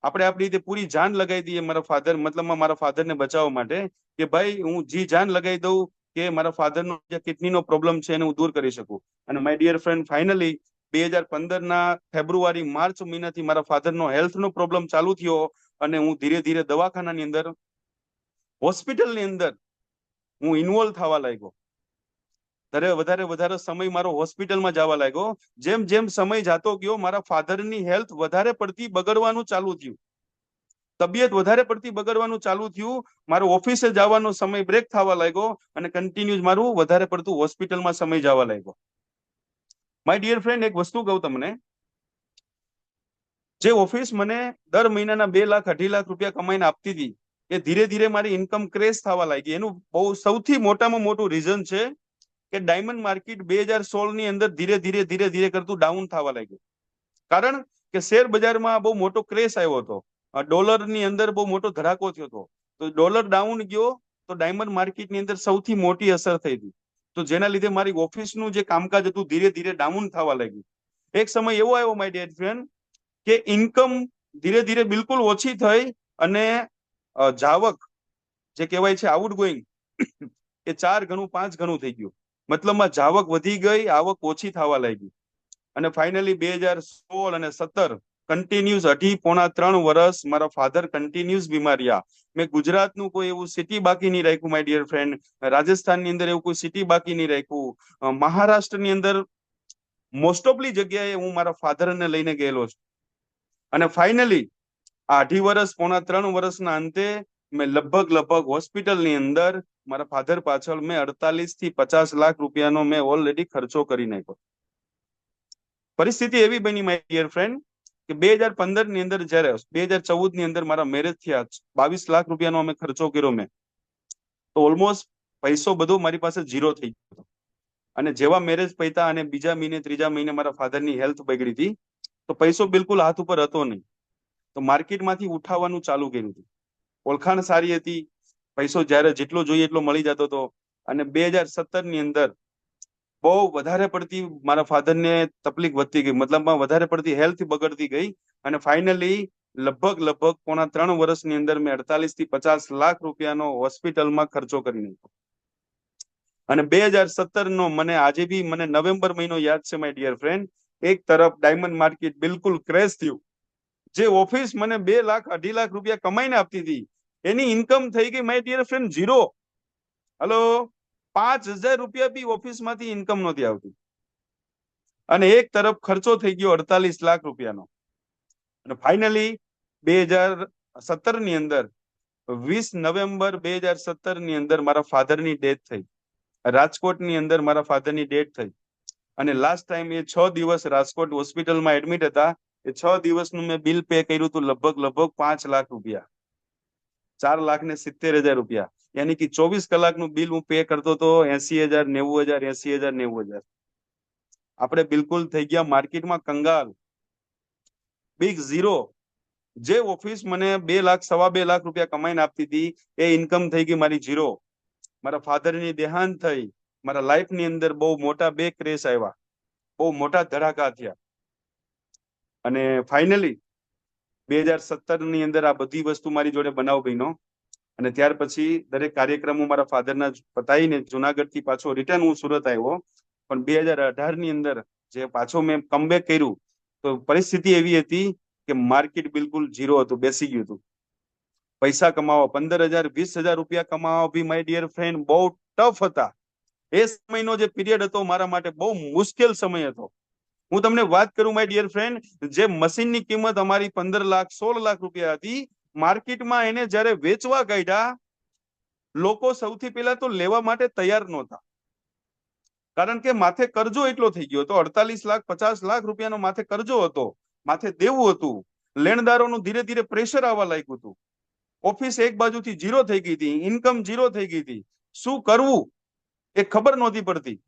આપણે આપણી રીતે પૂરી જાન લગાવી દઈએ મારા ફાધર, મતલબમાં મારા ફાધરને બચાવવા માટે, કે ભાઈ હું જી જાન લગાવી દઉં કે મારા ફાધરનો જે કિડનીનો પ્રોબ્લેમ છે એને હું દૂર કરી શકું. અને માય ડિયર ફ્રેન્ડ, ફાઇનલી 2015 ફેબ્રુઆરી માર્ચ મહિનાથી મારા ફાધરનો હેલ્થનો પ્રોબ્લેમ ચાલુ થયો. અને હું ધીરે ધીરે દવાખાનાની અંદર, હોસ્પિટલની અંદર હું ઇન્વોલ્વ થવા લાગ્યો. વધારે વધારે સમય મારો હોસ્પિટલમાં જવા લાગ્યો. જેમ જેમ સમય જાતો ગયો, મારા ફાધરની હેલ્થ વધારે પડતી બગડવાનું ચાલુ થયું, તબિયત વધારે પડતી બગડવાનું ચાલુ થયું. મારો ઓફિસે જવાનો સમય બ્રેક થવા લાગ્યો અને કન્ટિન્યુઅસ મારું વધારે પડતું હોસ્પિટલમાં સમય જવા લાગ્યો. માય ડિયર ફ્રેન્ડ, એક વસ્તુ કહું તમને, જે ઓફિસ મને દર મહિનાના 2 લાખ 2.5 લાખ રૂપિયા કમાઈને આપતી હતી, એ ધીરે ધીરે મારી ઇન્કમ ક્રેશ થવા લાગી. એનું બહુ સૌથી મોટામાં મોટું રીઝન છે કે ડાયમંડ માર્કેટ 2016 ની અંદર ધીરે ધીરે ધીરે ધીરે કરતું ડાઉન થવા લાગ્યું. કારણ કે શેર બજારમાં બહુ મોટો ક્રેશ આવ્યો હતો, ડોલરની અંદર બહુ મોટો ધડાકો થયો હતો. તો ડોલર ડાઉન ગયો તો ડાયમંડ માર્કેટની અંદર સૌથી મોટી અસર થઈ હતી. તો જેના લીધે મારી ઓફિસનું જે કામકાજ હતું ધીરે ધીરે ડાઉન થવા લાગ્યું. એક સમય એવો આવ્યો માય ડિયર ફ્રેન્ડ કે ઇન્કમ ધીરે ધીરે બિલકુલ ઓછી થઈ અને જાવક જે કહેવાય છે આઉટ ગોઈંગ, એ 4 ગણું 5 ગણું થઈ ગયું. મતલબમાં જાવક વધી ગઈ, આવક ઓછી થવા લાગી. અને ફાઇનલી 2016 અને 17 કન્ટિન્યુઅસ 2.5-3 વર્ષ મારા ફાધર કન્ટિન્યુઅસ બીમાર રહ્યા. મેં ગુજરાતનું કોઈ એવું સિટી બાકી નહીં રાખ્યું માય ડિયર ફ્રેન્ડ, રાજસ્થાનની અંદર એવું કોઈ સિટી બાકી નહીં રાખ્યું, મહારાષ્ટ્રની અંદર મોસ્ટ ઓફલી જગ્યાએ હું મારા ફાધરને લઈને ગયેલો છું. અને ફાઇનલી 2.5 વર્ષ, 2.5-3 વર્ષના અંતે મેં લગભગ હોસ્પિટલની અંદર મારા ફાધર પાછળ મેં 48 થી 50 લાખ રૂપિયાનો મેં ઓલરેડી ખર્ચો કરી નાખ્યો. પરિસ્થિતિ એવી બની માય ડિયર ફ્રેન્ડ કે 2015 ની અંદર, જયારે 2014 ની અંદર મારા મેરેજ થયા, 22 લાખ રૂપિયાનો અમે ખર્ચો કર્યો મેં, તો ઓલમોસ્ટ પૈસો બધો મારી પાસે ઝીરો થઈ ગયો. અને જેવા મેરેજ પૈતા અને બીજા મહિને, ત્રીજા મહિને મારા ફાધરની હેલ્થ બગડી હતી, તો પૈસો બિલકુલ હાથ ઉપર હતો નહીં. તો માર્કેટમાંથી ઉઠાવવાનું ચાલુ કર્યું હતું. ઓળખાણ સારી હતી, પૈસો જ્યારે જેટલો જોઈએ એટલો મળી જતો હતો. અને 2017 ની અંદર બહુ વધારે પડતી મારા ફાધરને તકલીફ વધતી ગઈ, મતલબમાં વધારે પડતી હેલ્થ બગડતી ગઈ. અને ફાઇનલી લગભગ 2.5-3 વર્ષની અંદર મેં 48 થી 50 લાખ રૂપિયાનો હોસ્પિટલમાં ખર્ચો કરી નાખ્યો. અને 2017 નો મને આજે બી મને નવેમ્બર મહિનો યાદ છે માય ડિયર ફ્રેન્ડ. એક તરફ ડાયમંડ માર્કેટ બિલકુલ ક્રેશ થયું, જે ઓફિસ મને 2 લાખ 2.5 લાખ રૂપિયા કમાઈને આપતી હતી, એની ઇન્કમ થઈ ગઈ my dear friend zero. Hello, 5,000 રૂપિયા બી ઓફિસમાંથી ઇન્કમ નહોતી આવતી. અને એક તરફ ખર્ચો થઈ ગયો 48 લાખ રૂપિયાનો. અને ફાઇનલી 2017 ની અંદર 20 નવેમ્બર 2017 ની અંદર મારા ફાધરની ડેથ થઈ. રાજકોટની અંદર મારા ફાધરની ડેથ થઈ. અને લાસ્ટ ટાઈમ એ 6 દિવસ રાજકોટ હોસ્પિટલમાં એડમિટ હતા. એ 6 દિવસનું મેં બિલ પે કર્યું હતું લગભગ 5 લાખ રૂપિયા, 4,70,000 રૂપિયા. યાની કે 24 કલાકનું બિલ હું પે કરતો હતો 80,000, 90,000, 80,000, 90,000. આપણે બિલકુલ થઈ ગયા માર્કેટમાં કંગાલ, બિગ ઝીરો. જે ઓફિસ મને 2 લાખ, 2.25 લાખ રૂપિયા કમાઈને આપતી હતી, એ ઇન્કમ થઈ ગઈ મારી ઝીરો. મારા ફાધરની દેહાંત થઈ. મારા લાઈફની અંદર બહુ મોટા 2 ક્રેશ આવ્યા, બહુ મોટા ધડાકા થયા. અને ફાઇનલી 2017 ની અંદર આ બધી વસ્તુ મારી જોડે બનાવ બન્યો. અને ત્યાર પછી દરેક કાર્યક્રમો મારા ફાધરના પતાવીને જુનાગઢથી પાછો રિટર્ન હું સુરત આવ્યો. પણ 2018 ની અંદર જે પાછો મેં કમબેક કર્યું, તો પરિસ્થિતિ એવી હતી કે માર્કેટ બિલકુલ ઝીરો હતું, બેસી ગયું હતું. પૈસા કમાવો 15,000, 20,000 રૂપિયા કમાવો બી માય ડિયર ફ્રેન્ડ બહુ ટફ હતા. એ સમયનો જે પીરિયડ હતો મારા માટે બહુ મુશ્કેલ સમય હતો. હું તમને વાત કરું માય ડિયર ફ્રેન્ડ, જે મશીનની કિંમત અમારી 15 લાખ 16 લાખ રૂપિયા હતી, માર્કેટમાં એને જયારે વેચવા કાઢ્યા, લોકો સૌથી પહેલા તો લેવા માટે તૈયાર નહોતા. કારણ કે માથે કરજો એટલો થઈ ગયો હતો, 48 લાખ 50 લાખ રૂપિયાનો માથે કરજો હતો, માથે દેવું હતું. લેણદારોનું ધીરે ધીરે પ્રેશર આવવા લાગ્યું હતું. ઓફિસ એક બાજુથી ઝીરો થઈ ગઈ હતી, ઇન્કમ ઝીરો થઈ ગઈ હતી. શું કરવું? એ ખબર નહોતી પડતી.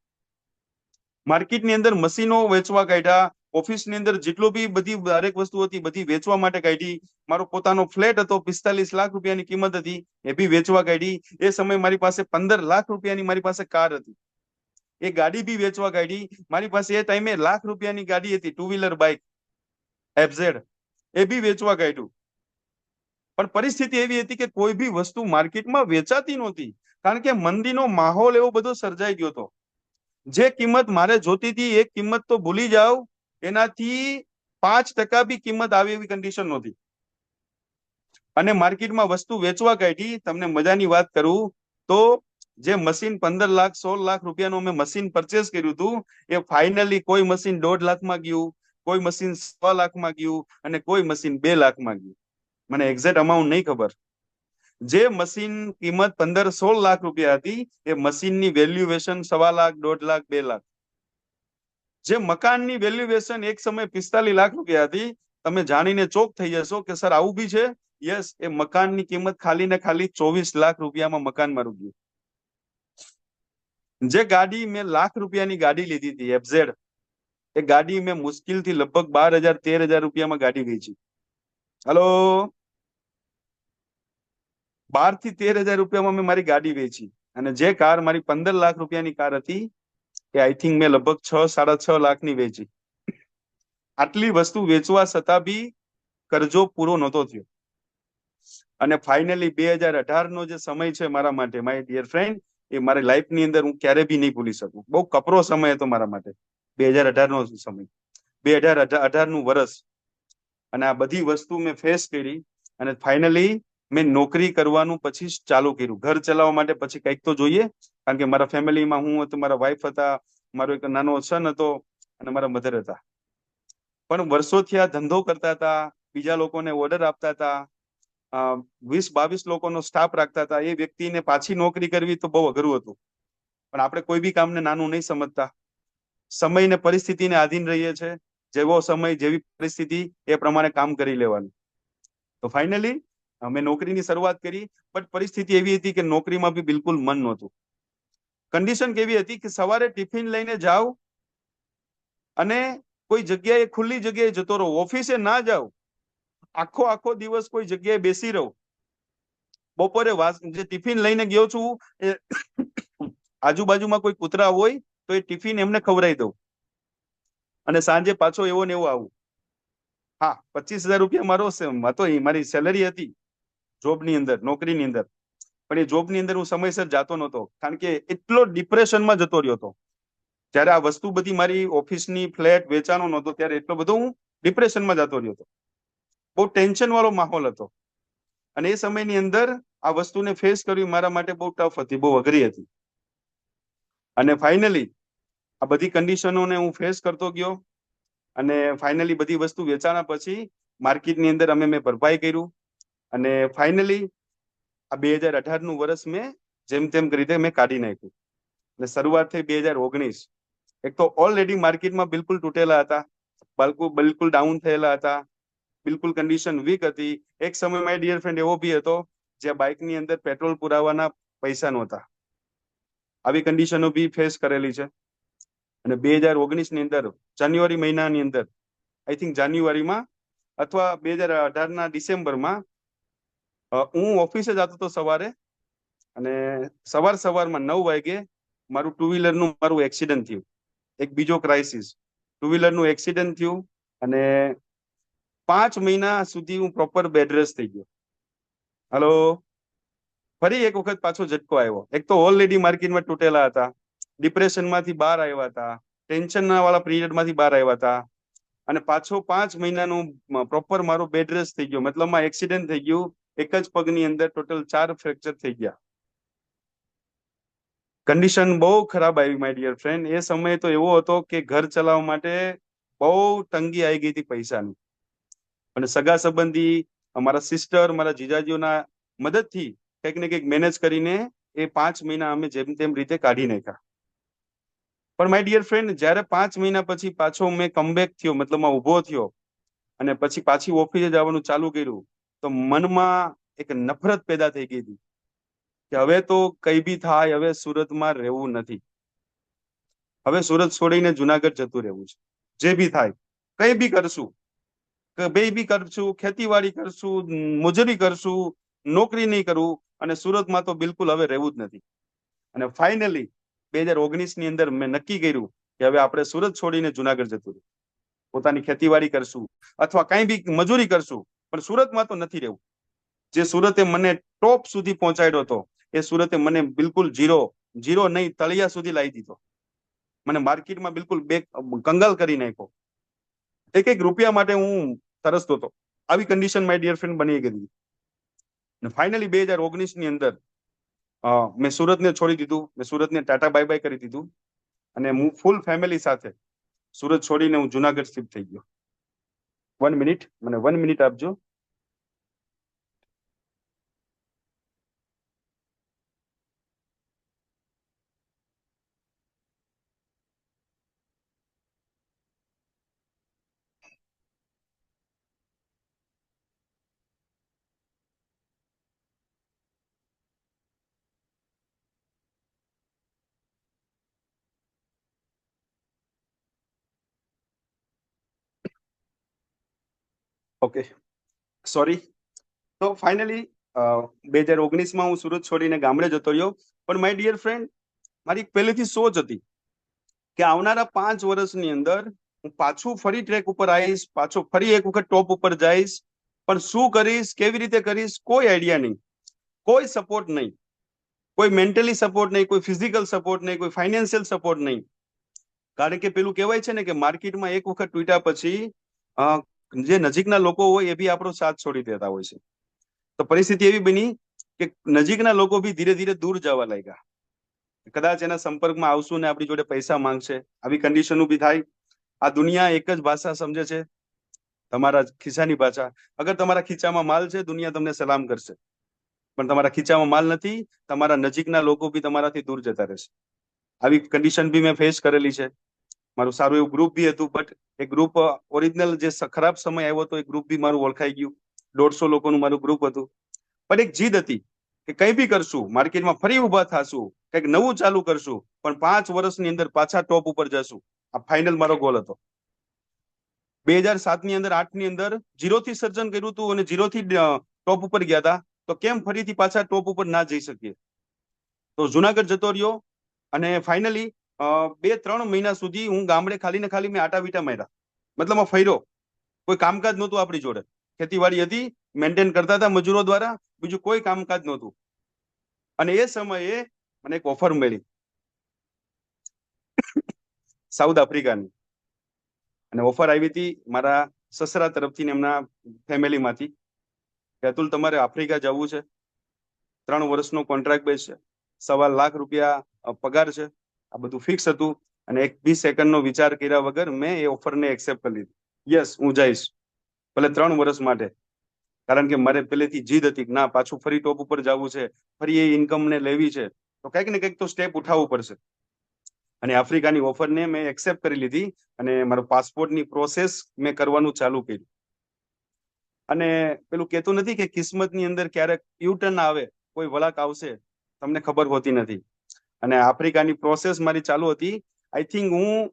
માર્કેટની અંદર મશીનો વેચવા કાઢ્યા, ઓફિસની અંદર જેટલો બી બધી દરેક વસ્તુ હતી બધી વેચવા માટે કાઢી. મારો પોતાનો ફ્લેટ હતો, 45 લાખ રૂપિયાની કિંમત હતી, એ બી વેચવા કાઢી. એ સમયે મારી પાસે 15 લાખ રૂપિયાની મારી પાસે કાર હતી, એ ગાડી બી વેચવા કાઢી. મારી પાસે એ ટાઈમે લાખ રૂપિયાની ગાડી હતી, ટુ વ્હીલર બાઇક એફઝેડ, એ બી વેચવા કાઢ્યું. પણ પરિસ્થિતિ એવી હતી કે કોઈ બી વસ્તુ માર્કેટમાં વેચાતી નહોતી, કારણ કે મંદીનો માહોલ એવો બધો સર્જાઈ ગયો હતો. જે કિંમત મારે જોતી હતી એ કિંમત તો ભૂલી જાવ, એનાથી 5% બી કિંમત આવે એવી કન્ડિશન નહોતી. અને માર્કેટમાં વસ્તુ વેચવા કાઢી. તમને મજાની વાત કરું તો જે મશીન 15 લાખ 16 લાખ રૂપિયાનું અમે મશીન પરચેસ કર્યું હતું, એ ફાઇનલી કોઈ મશીન 1.5 લાખમાં ગયું, કોઈ મશીન 6 લાખમાં ગયું, અને કોઈ મશીન 2 લાખમાં ગયું. મને એક્ઝેક્ટ અમાઉન્ટ નહીં ખબર. જે મશીન કિંમત 15-16 લાખ રૂપિયા હતી, એ મશીનની વેલ્યુએશન 1.25 લાખ 1.5 લાખ 2 લાખ. જે મકાનની વેલ્યુએશન એક સમય 45 લાખ રૂપિયા હતી, તમે જાણીને ચોક થઈ જશો કે સર આવું બી છે. યસ, એ મકાનની કિંમત ખાલી ને ખાલી 24 લાખ રૂપિયામાં મકાન મારું ગયું. જે ગાડી મેં લાખ રૂપિયાની ગાડી લીધી હતી એફઝેડ, એ ગાડી મેં મુશ્કેલથી લગભગ 12,000-13,000 રૂપિયામાં ગાડી વેચી. હલો, 12,000-13,000 રૂપિયામાં મેં મારી ગાડી વેચી. અને જે કાર મારી 15 લાખ રૂપિયાની કાર હતી, એ આઈ થિંક મેં લગભગ 6-6.5 લાખની વેચી. આટલી વસ્તુ વેચવા છતાં બી કરજો પૂરો નહોતો થયો. અને ફાઇનલી 2018 જે સમય છે મારા માટે, માય ડિયર ફ્રેન્ડ, એ મારી લાઈફની અંદર હું ક્યારે બી નહીં ભૂલી શકું. બહુ કપરો સમય હતો મારા માટે 2018 સમય, 2018 વર્ષ. અને આ બધી વસ્તુ મેં ફેસ કરી, અને ફાઇનલી મેં નોકરી કરવાનું પછી ચાલુ કર્યું. ઘર ચલાવવા માટે પછી કંઈક તો જોઈએ, કારણ કે મારા ફેમિલીમાં હું હતો, મારા વાઈફ હતા, મારો એક નાનો સન હતો, અને મારા મધર હતા. પણ વર્ષોથી આ ધંધો કરતા હતા, બીજા લોકોને ઓર્ડર આપતા હતા, 20-22 લોકોનો સ્ટાફ રાખતા હતા. એ વ્યક્તિને પાછી નોકરી કરવી તો બહુ અઘરું હતું. પણ આપણે કોઈ બી કામને નાનું નહીં સમજતા. સમય ને પરિસ્થિતિને આધીન રહીએ છીએ. જેવો સમય જેવી પરિસ્થિતિ એ પ્રમાણે કામ કરી લેવાનું. તો ફાઇનલી અમે નોકરીની શરૂઆત કરી, બટ પરિસ્થિતિ એવી હતી કે નોકરીમાં બી બિલકુલ મન નહોતું. કન્ડિશન કેવી હતી કે સવારે ટિફિન લઈને જાવ અને કોઈ જગ્યાએ ખુલ્લી જગ્યાએ જતો રહો, ઓફિસે ના જાવ, આખો દિવસ કોઈ જગ્યાએ બેસી રહો. બપોરે જે ટિફિન લઈને ગયો છું, એ આજુબાજુમાં કોઈ કૂતરા હોય તો એ ટિફિન એમને ખવડાવી દઉં, અને સાંજે પાછો એવો ને એવો આવું. હા, 25,000 રૂપિયા મારો હતો, મારી સેલરી હતી જોબની અંદર, નોકરીની અંદર. પણ એ જોબની અંદર હું સમયસર જાતો નહોતો, કારણ કે એટલો ડિપ્રેશનમાં જતો રહ્યો હતો. જયારે આ વસ્તુ બધી મારી ઓફિસની ફ્લેટ વેચાનો નહોતો, ત્યારે એટલો બધો હું ડિપ્રેશનમાં જતો રહ્યો હતો. બહુ ટેન્શન વાળો માહોલ હતો. અને એ સમયની અંદર આ વસ્તુને ફેસ કરવી મારા માટે બહુ ટફ હતી, બહુ અઘરી હતી. અને ફાઇનલી આ બધી કન્ડિશનોને હું ફેસ કરતો ગયો, અને ફાઇનલી બધી વસ્તુ વેચાણા પછી માર્કેટની અંદર મેં ભરપાઈ કર્યું. અને ફાઇનલી આ 2018 વર્ષ મેં જેમ તેમ રીતે મેં કાઢી નાખ્યું. અને શરૂઆત થઈ 2019. એક તો ઓલરેડી માર્કેટમાં બિલકુલ તૂટેલા હતા, બિલકુલ ડાઉન થયેલા હતા, બિલકુલ કન્ડિશન વીક હતી. એક સમય માય ડિયર ફ્રેન્ડ એવો બી હતો જ્યાં બાઇકની અંદર પેટ્રોલ પુરાવાના પૈસા નહોતા. આવી કન્ડિશનો બી ફેસ કરેલી છે. અને 2019 ની અંદર જાન્યુઆરી મહિનાની અંદર, આઈ થિંક જાન્યુઆરીમાં અથવા 2018 ડિસેમ્બરમાં, હું ઓફિસે જતો હતો સવારે, અને સવારમાં 9 વાગે મારું ટુ વ્હીલરનું મારું એક્સિડન્ટ થયું. એક બીજો ક્રાઇસિસ, ટુ વ્હીલરનું એક્સિડન્ટ થયું, અને 5 મહિના સુધી હું પ્રોપર બેડરેસ્ટ થઈ ગયો. હલો, ફરી એક વખત પાછો ઝટકો આવ્યો. એક તો ઓલરેડી માર્કેટમાં તૂટેલા હતા, ડિપ્રેશનમાંથી બહાર આવ્યા હતા, ટેન્શનના વાળા પીરિયડમાંથી બહાર આવ્યા હતા, અને પાછો 5 મહિનાનું પ્રોપર મારો બેડરેસ્ટ થઈ ગયો. મતલબમાં એક્સિડન્ટ થઈ ગયું. એક જ પગની અંદર ટોટલ 4 ફ્રેક્ચર થઈ ગયા. કન્ડિશન બહુ ખરાબ આવી માય ડિયર ફ્રેન્ડ. એ સમય તો એવો હતો કે ઘર ચલાવવા માટે બહુ તંગી આવી ગઈ હતી પૈસાની. અને સગા સંબંધી, અમારા સિસ્ટર, મારા જીજાજીઓના મદદથી કંઈક ને કંઈક મેનેજ કરીને એ 5 મહિના અમે જેમ તેમ રીતે કાઢી નાખ્યા. પણ માય ડિયર ફ્રેન્ડ, જયારે 5 મહિના પછી પાછો મેં કમબેક થયો, મતલબમાં ઉભો થયો, અને પછી પાછી ઓફિસે જવાનું ચાલુ કર્યું, તો મનમાં એક નફરત પેદા થઈ ગઈ હતી કે હવે તો કઈ બી થાય, હવે સુરતમાં રહેવું નથી, હવે સુરત છોડીને જુનાગઢ જતું રહેવું છે. જે બી થાય, કઈ બી કરશું, બે બી કરશું, ખેતીવાડી કરશું, મજૂરી કરશું, નોકરી નહીં કરવું, અને સુરતમાં તો બિલકુલ હવે રહેવું જ નથી. અને ફાઇનલી 2019 ની અંદર મેં નક્કી કર્યું કે હવે આપણે સુરત છોડીને જુનાગઢ જતું રહેવું, પોતાની ખેતીવાડી કરશું અથવા કઈ બી મજૂરી કરશું, પણ સુરતમાં તો નથી રહેવું. જે સુરતે મને ટોપ સુધી પહોંચાડ્યો હતો, એ સુરતે મને બિલકુલ ઝીરો નહીં, તળિયા સુધી લાવી દીધો. મને માર્કેટમાં બિલકુલ કંગાલ કરી નાખ્યો. એક એક રૂપિયા માટે હું તરસતો હતો. આવી કન્ડિશન માય ડિયર ફ્રેન્ડ બની ગઈ. ફાઇનલી 2019 ની અંદર મેં સુરતને છોડી દીધું, મેં સુરતને ટાટા બાય બાય કરી દીધું, અને હું ફૂલ ફેમિલી સાથે સુરત છોડીને હું જુનાગઢ શિફ્ટ થઈ ગયો. 1 મિનિટ, મને 1 મિનિટ આપજો. Okay, sorry. તો ફાઇનલી 2019માં હું સુરત છોડીને ગામડે જતો રહ્યો. પણ માય ડિયર ફ્રેન્ડ, મારી પહેલેથી સોચ હતી કે આવનારા 5 વર્ષની અંદર હું પાછું ફરી ટ્રેક ઉપર આવીશ, પાછો ફરી એક વખત ટોપ ઉપર જઈશ. પણ શું કરીશ, કેવી રીતે કરીશ, કોઈ આઈડિયા નહીં, કોઈ સપોર્ટ નહીં, કોઈ મેન્ટલી સપોર્ટ નહીં, કોઈ ફિઝિકલ સપોર્ટ નહીં, કોઈ ફાઇનાન્શિયલ સપોર્ટ નહીં. કારણ કે પેલું કહેવાય છે ને કે માર્કેટમાં એક વખત તૂટ્યા પછી જે નજીકના લોકો હોય એ બી આપણો સાથ છોડી દેતા હોય છે. તો પરિસ્થિતિ એવી બની કે નજીકના લોકો બી ધીરે ધીરે દૂર જવા લાગ્યા. કદાચ એના સંપર્કમાં આવશું ને આપણી જોડે પૈસા માંગશે, આવી કન્ડિશનો બી થાય. આ દુનિયા એક જ ભાષા સમજે છે, તમારા ખિસ્સાની ભાષા. અગર તમારા ખીચામાં માલ છે, દુનિયા તમને સલામ કરશે. પણ તમારા ખીચામાં માલ નથી, તમારા નજીકના લોકો બી તમારાથી દૂર જતા રહેશે. આવી કન્ડિશન બી મેં ફેસ કરેલી છે. મારું સારું એવું ગ્રુપ બી હતું, બટ એ ગ્રુપ ઓરિજિનલ જે ખરાબ સમય આવ્યો હતો, એ ગ્રુપ બી મારું ઓળખાઈ ગયું. 150 લોકોનું મારું ગ્રુપ હતું. પણ એક જીદ હતી કે કઈ બી કરશું, માર્કેટમાં ફરી ઉભા થશું, કંઈક નવું ચાલુ કરશું, પણ 5 વર્ષની અંદર પાછા ટોપ ઉપર જશું. આ ફાઇનલ મારો ગોલ હતો. 2007 ની અંદર 8 ની અંદર 0 થી સર્જન કર્યું હતું અને 0 થી ટોપ ઉપર ગયા હતા. તો કેમ ફરીથી પાછા ટોપ ઉપર ના જઈ શકીએ? તો જુનાગઢ જતો રહ્યો, અને ફાઇનલી 2-3 મહિના સુધી હું ગામડે ખાલી ને ખાલી મેં આટા બીટા માર્યા. મતલબ ફર્યો, કોઈ કામકાજ નહોતું આપણી જોડે. ખેતીવાડી હતી, મેન્ટેન કરતા હતા મજૂરો દ્વારા, બીજું કોઈ કામકાજ નહોતું. અને એ સમયે મને એક ઓફર મળી સાઉથ આફ્રિકાની. અને ઓફર આવી હતી મારા સસરા તરફથી ને એમના ફેમિલીમાંથી કે અતુલ, તમારે આફ્રિકા જવું છે, 3 વર્ષનો કોન્ટ્રાક્ટ બેઝ છે, 1.25 લાખ રૂપિયા પગાર છે. આ બધું ફિક્સ હતું. અને 1-2 સેકન્ડનો વિચાર કર્યા વગર મેં એ ઓફરને એક્સેપ્ટ કરી લીધી. યસ, હું જઈશ, ભલે 3 વર્ષ માટે. કારણ કે મારે પહેલેથી જીદ હતી કે ના, પાછું ફરી ટોપ ઉપર જવું છે, ફરી એ ઇન્કમ ને લેવી છે, તો કંઈક ને કંઈક તો સ્ટેપ ઉઠાવવું પડશે. અને આફ્રિકાની ઓફરને મેં એક્સેપ્ટ કરી લીધી, અને મારો પાસપોર્ટની પ્રોસેસ મેં કરવાનું ચાલુ કર્યું. અને પેલું કહેતું નથી કે કિસ્મતની અંદર ક્યારેક યુટર્ન આવે, કોઈ વળાંક આવશે, તમને ખબર હોતી નથી. અને આફ્રિકાની પ્રોસેસ મારી ચાલુ હતી. આઈ થિંક હું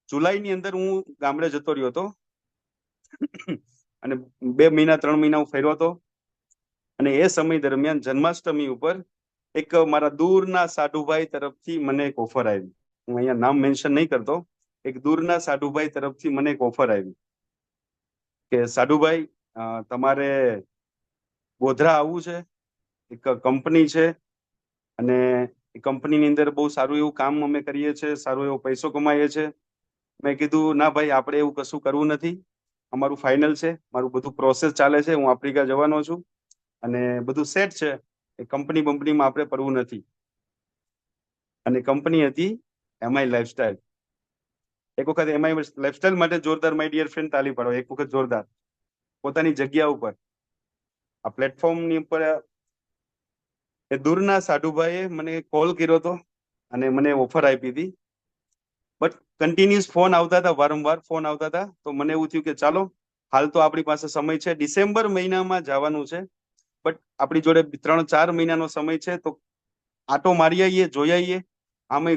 જુલાઈની અંદર હું ગામડે જતો રહ્યો હતો, અને 2 મહિના 3 મહિના હું ફર્યો હતો. અને એ સમય દરમિયાન જન્માષ્ટમી ઉપર એક મારા દૂરના સાઢુભાઈ તરફથી મને એક ઓફર આવી. હું અહીંયા નામ મેન્શન નહીં કરતો. એક દૂરના સાઢુભાઈ તરફથી મને એક ઓફર આવી કે સાઢુભાઈ, તમારે ગોધરા આવવું છે, એક કંપની છે, અને એ કંપનીની અંદર બહુ સારું એવું કામ અમે કરીએ છીએ, સારો એવો પૈસો કમાઈએ છીએ. મેં કીધું ના ભાઈ, આપણે એવું કશું કરવું નથી, અમારું ફાઇનલ છે, મારું બધું પ્રોસેસ ચાલે છે, હું આફ્રિકા જવાનો છું, અને બધું સેટ છે. એ કંપનીમાં આપણે પડવું નથી. અને કંપની હતી એમઆઈ લાઈફસ્ટાઈલ. એક વખત એમઆઈ લાઈફસ્ટાઈલ માટે જોરદાર માય ડિયર ફ્રેન્ડ તાલી પાડો, એક વખત જોરદાર. પોતાની જગ્યા ઉપર આ પ્લેટફોર્મની ઉપર એ દૂરના સાઢુભાઈએ મને કોલ કર્યો હતો અને મને ઓફર આપી હતી. બટ કન્ટિન્યુઅસ ફોન આવતા હતા, વારંવાર ફોન આવતા હતા. તો મને એવું થયું કે ચાલો, હાલ તો આપણી પાસે સમય છે, ડિસેમ્બર મહિનામાં જવાનું છે, બટ આપણી જોડે 3-4 મહિનાનો સમય છે, તો આટો મારી આવીએ, જોઈ આવીએ. આમે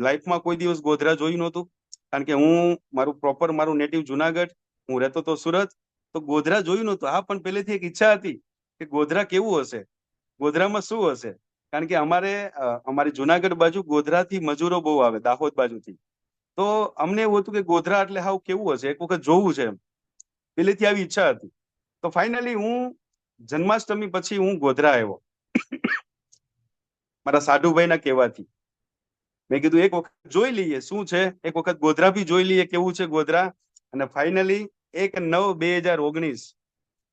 લાઈફમાં કોઈ દિવસ ગોધરા જોયું નહોતું, કારણ કે હું મારું નેટિવ જુનાગઢ, હું રહેતો તો સુરત, તો ગોધરા જોયું નહોતું. હા, પણ પહેલેથી એક ઈચ્છા હતી કે ગોધરા કેવું હશે, ગોધરામાં શું હશે. કારણ કે અમારી જુનાગઢ બાજુ ગોધરાથી મજૂરો બહુ આવે, દાહોદ બાજુથી. તો અમને એવું હતું કે ગોધરા એટલે હાવ કેવું હશે, એક વખત જોવું છે એમ. પહેલેથી આવી ઈચ્છા હતી. તો ફાઇનલી હું જન્માષ્ટમી પછી હું ગોધરા આવ્યો, મારા સાઢુભાઈના કહેવાથી. મેં કીધું એક વખત જોઈ લઈએ શું છે, એક વખત ગોધરા બી જોઈ લઈએ કેવું છે ગોધરા. અને ફાઇનલી 1/9/2019,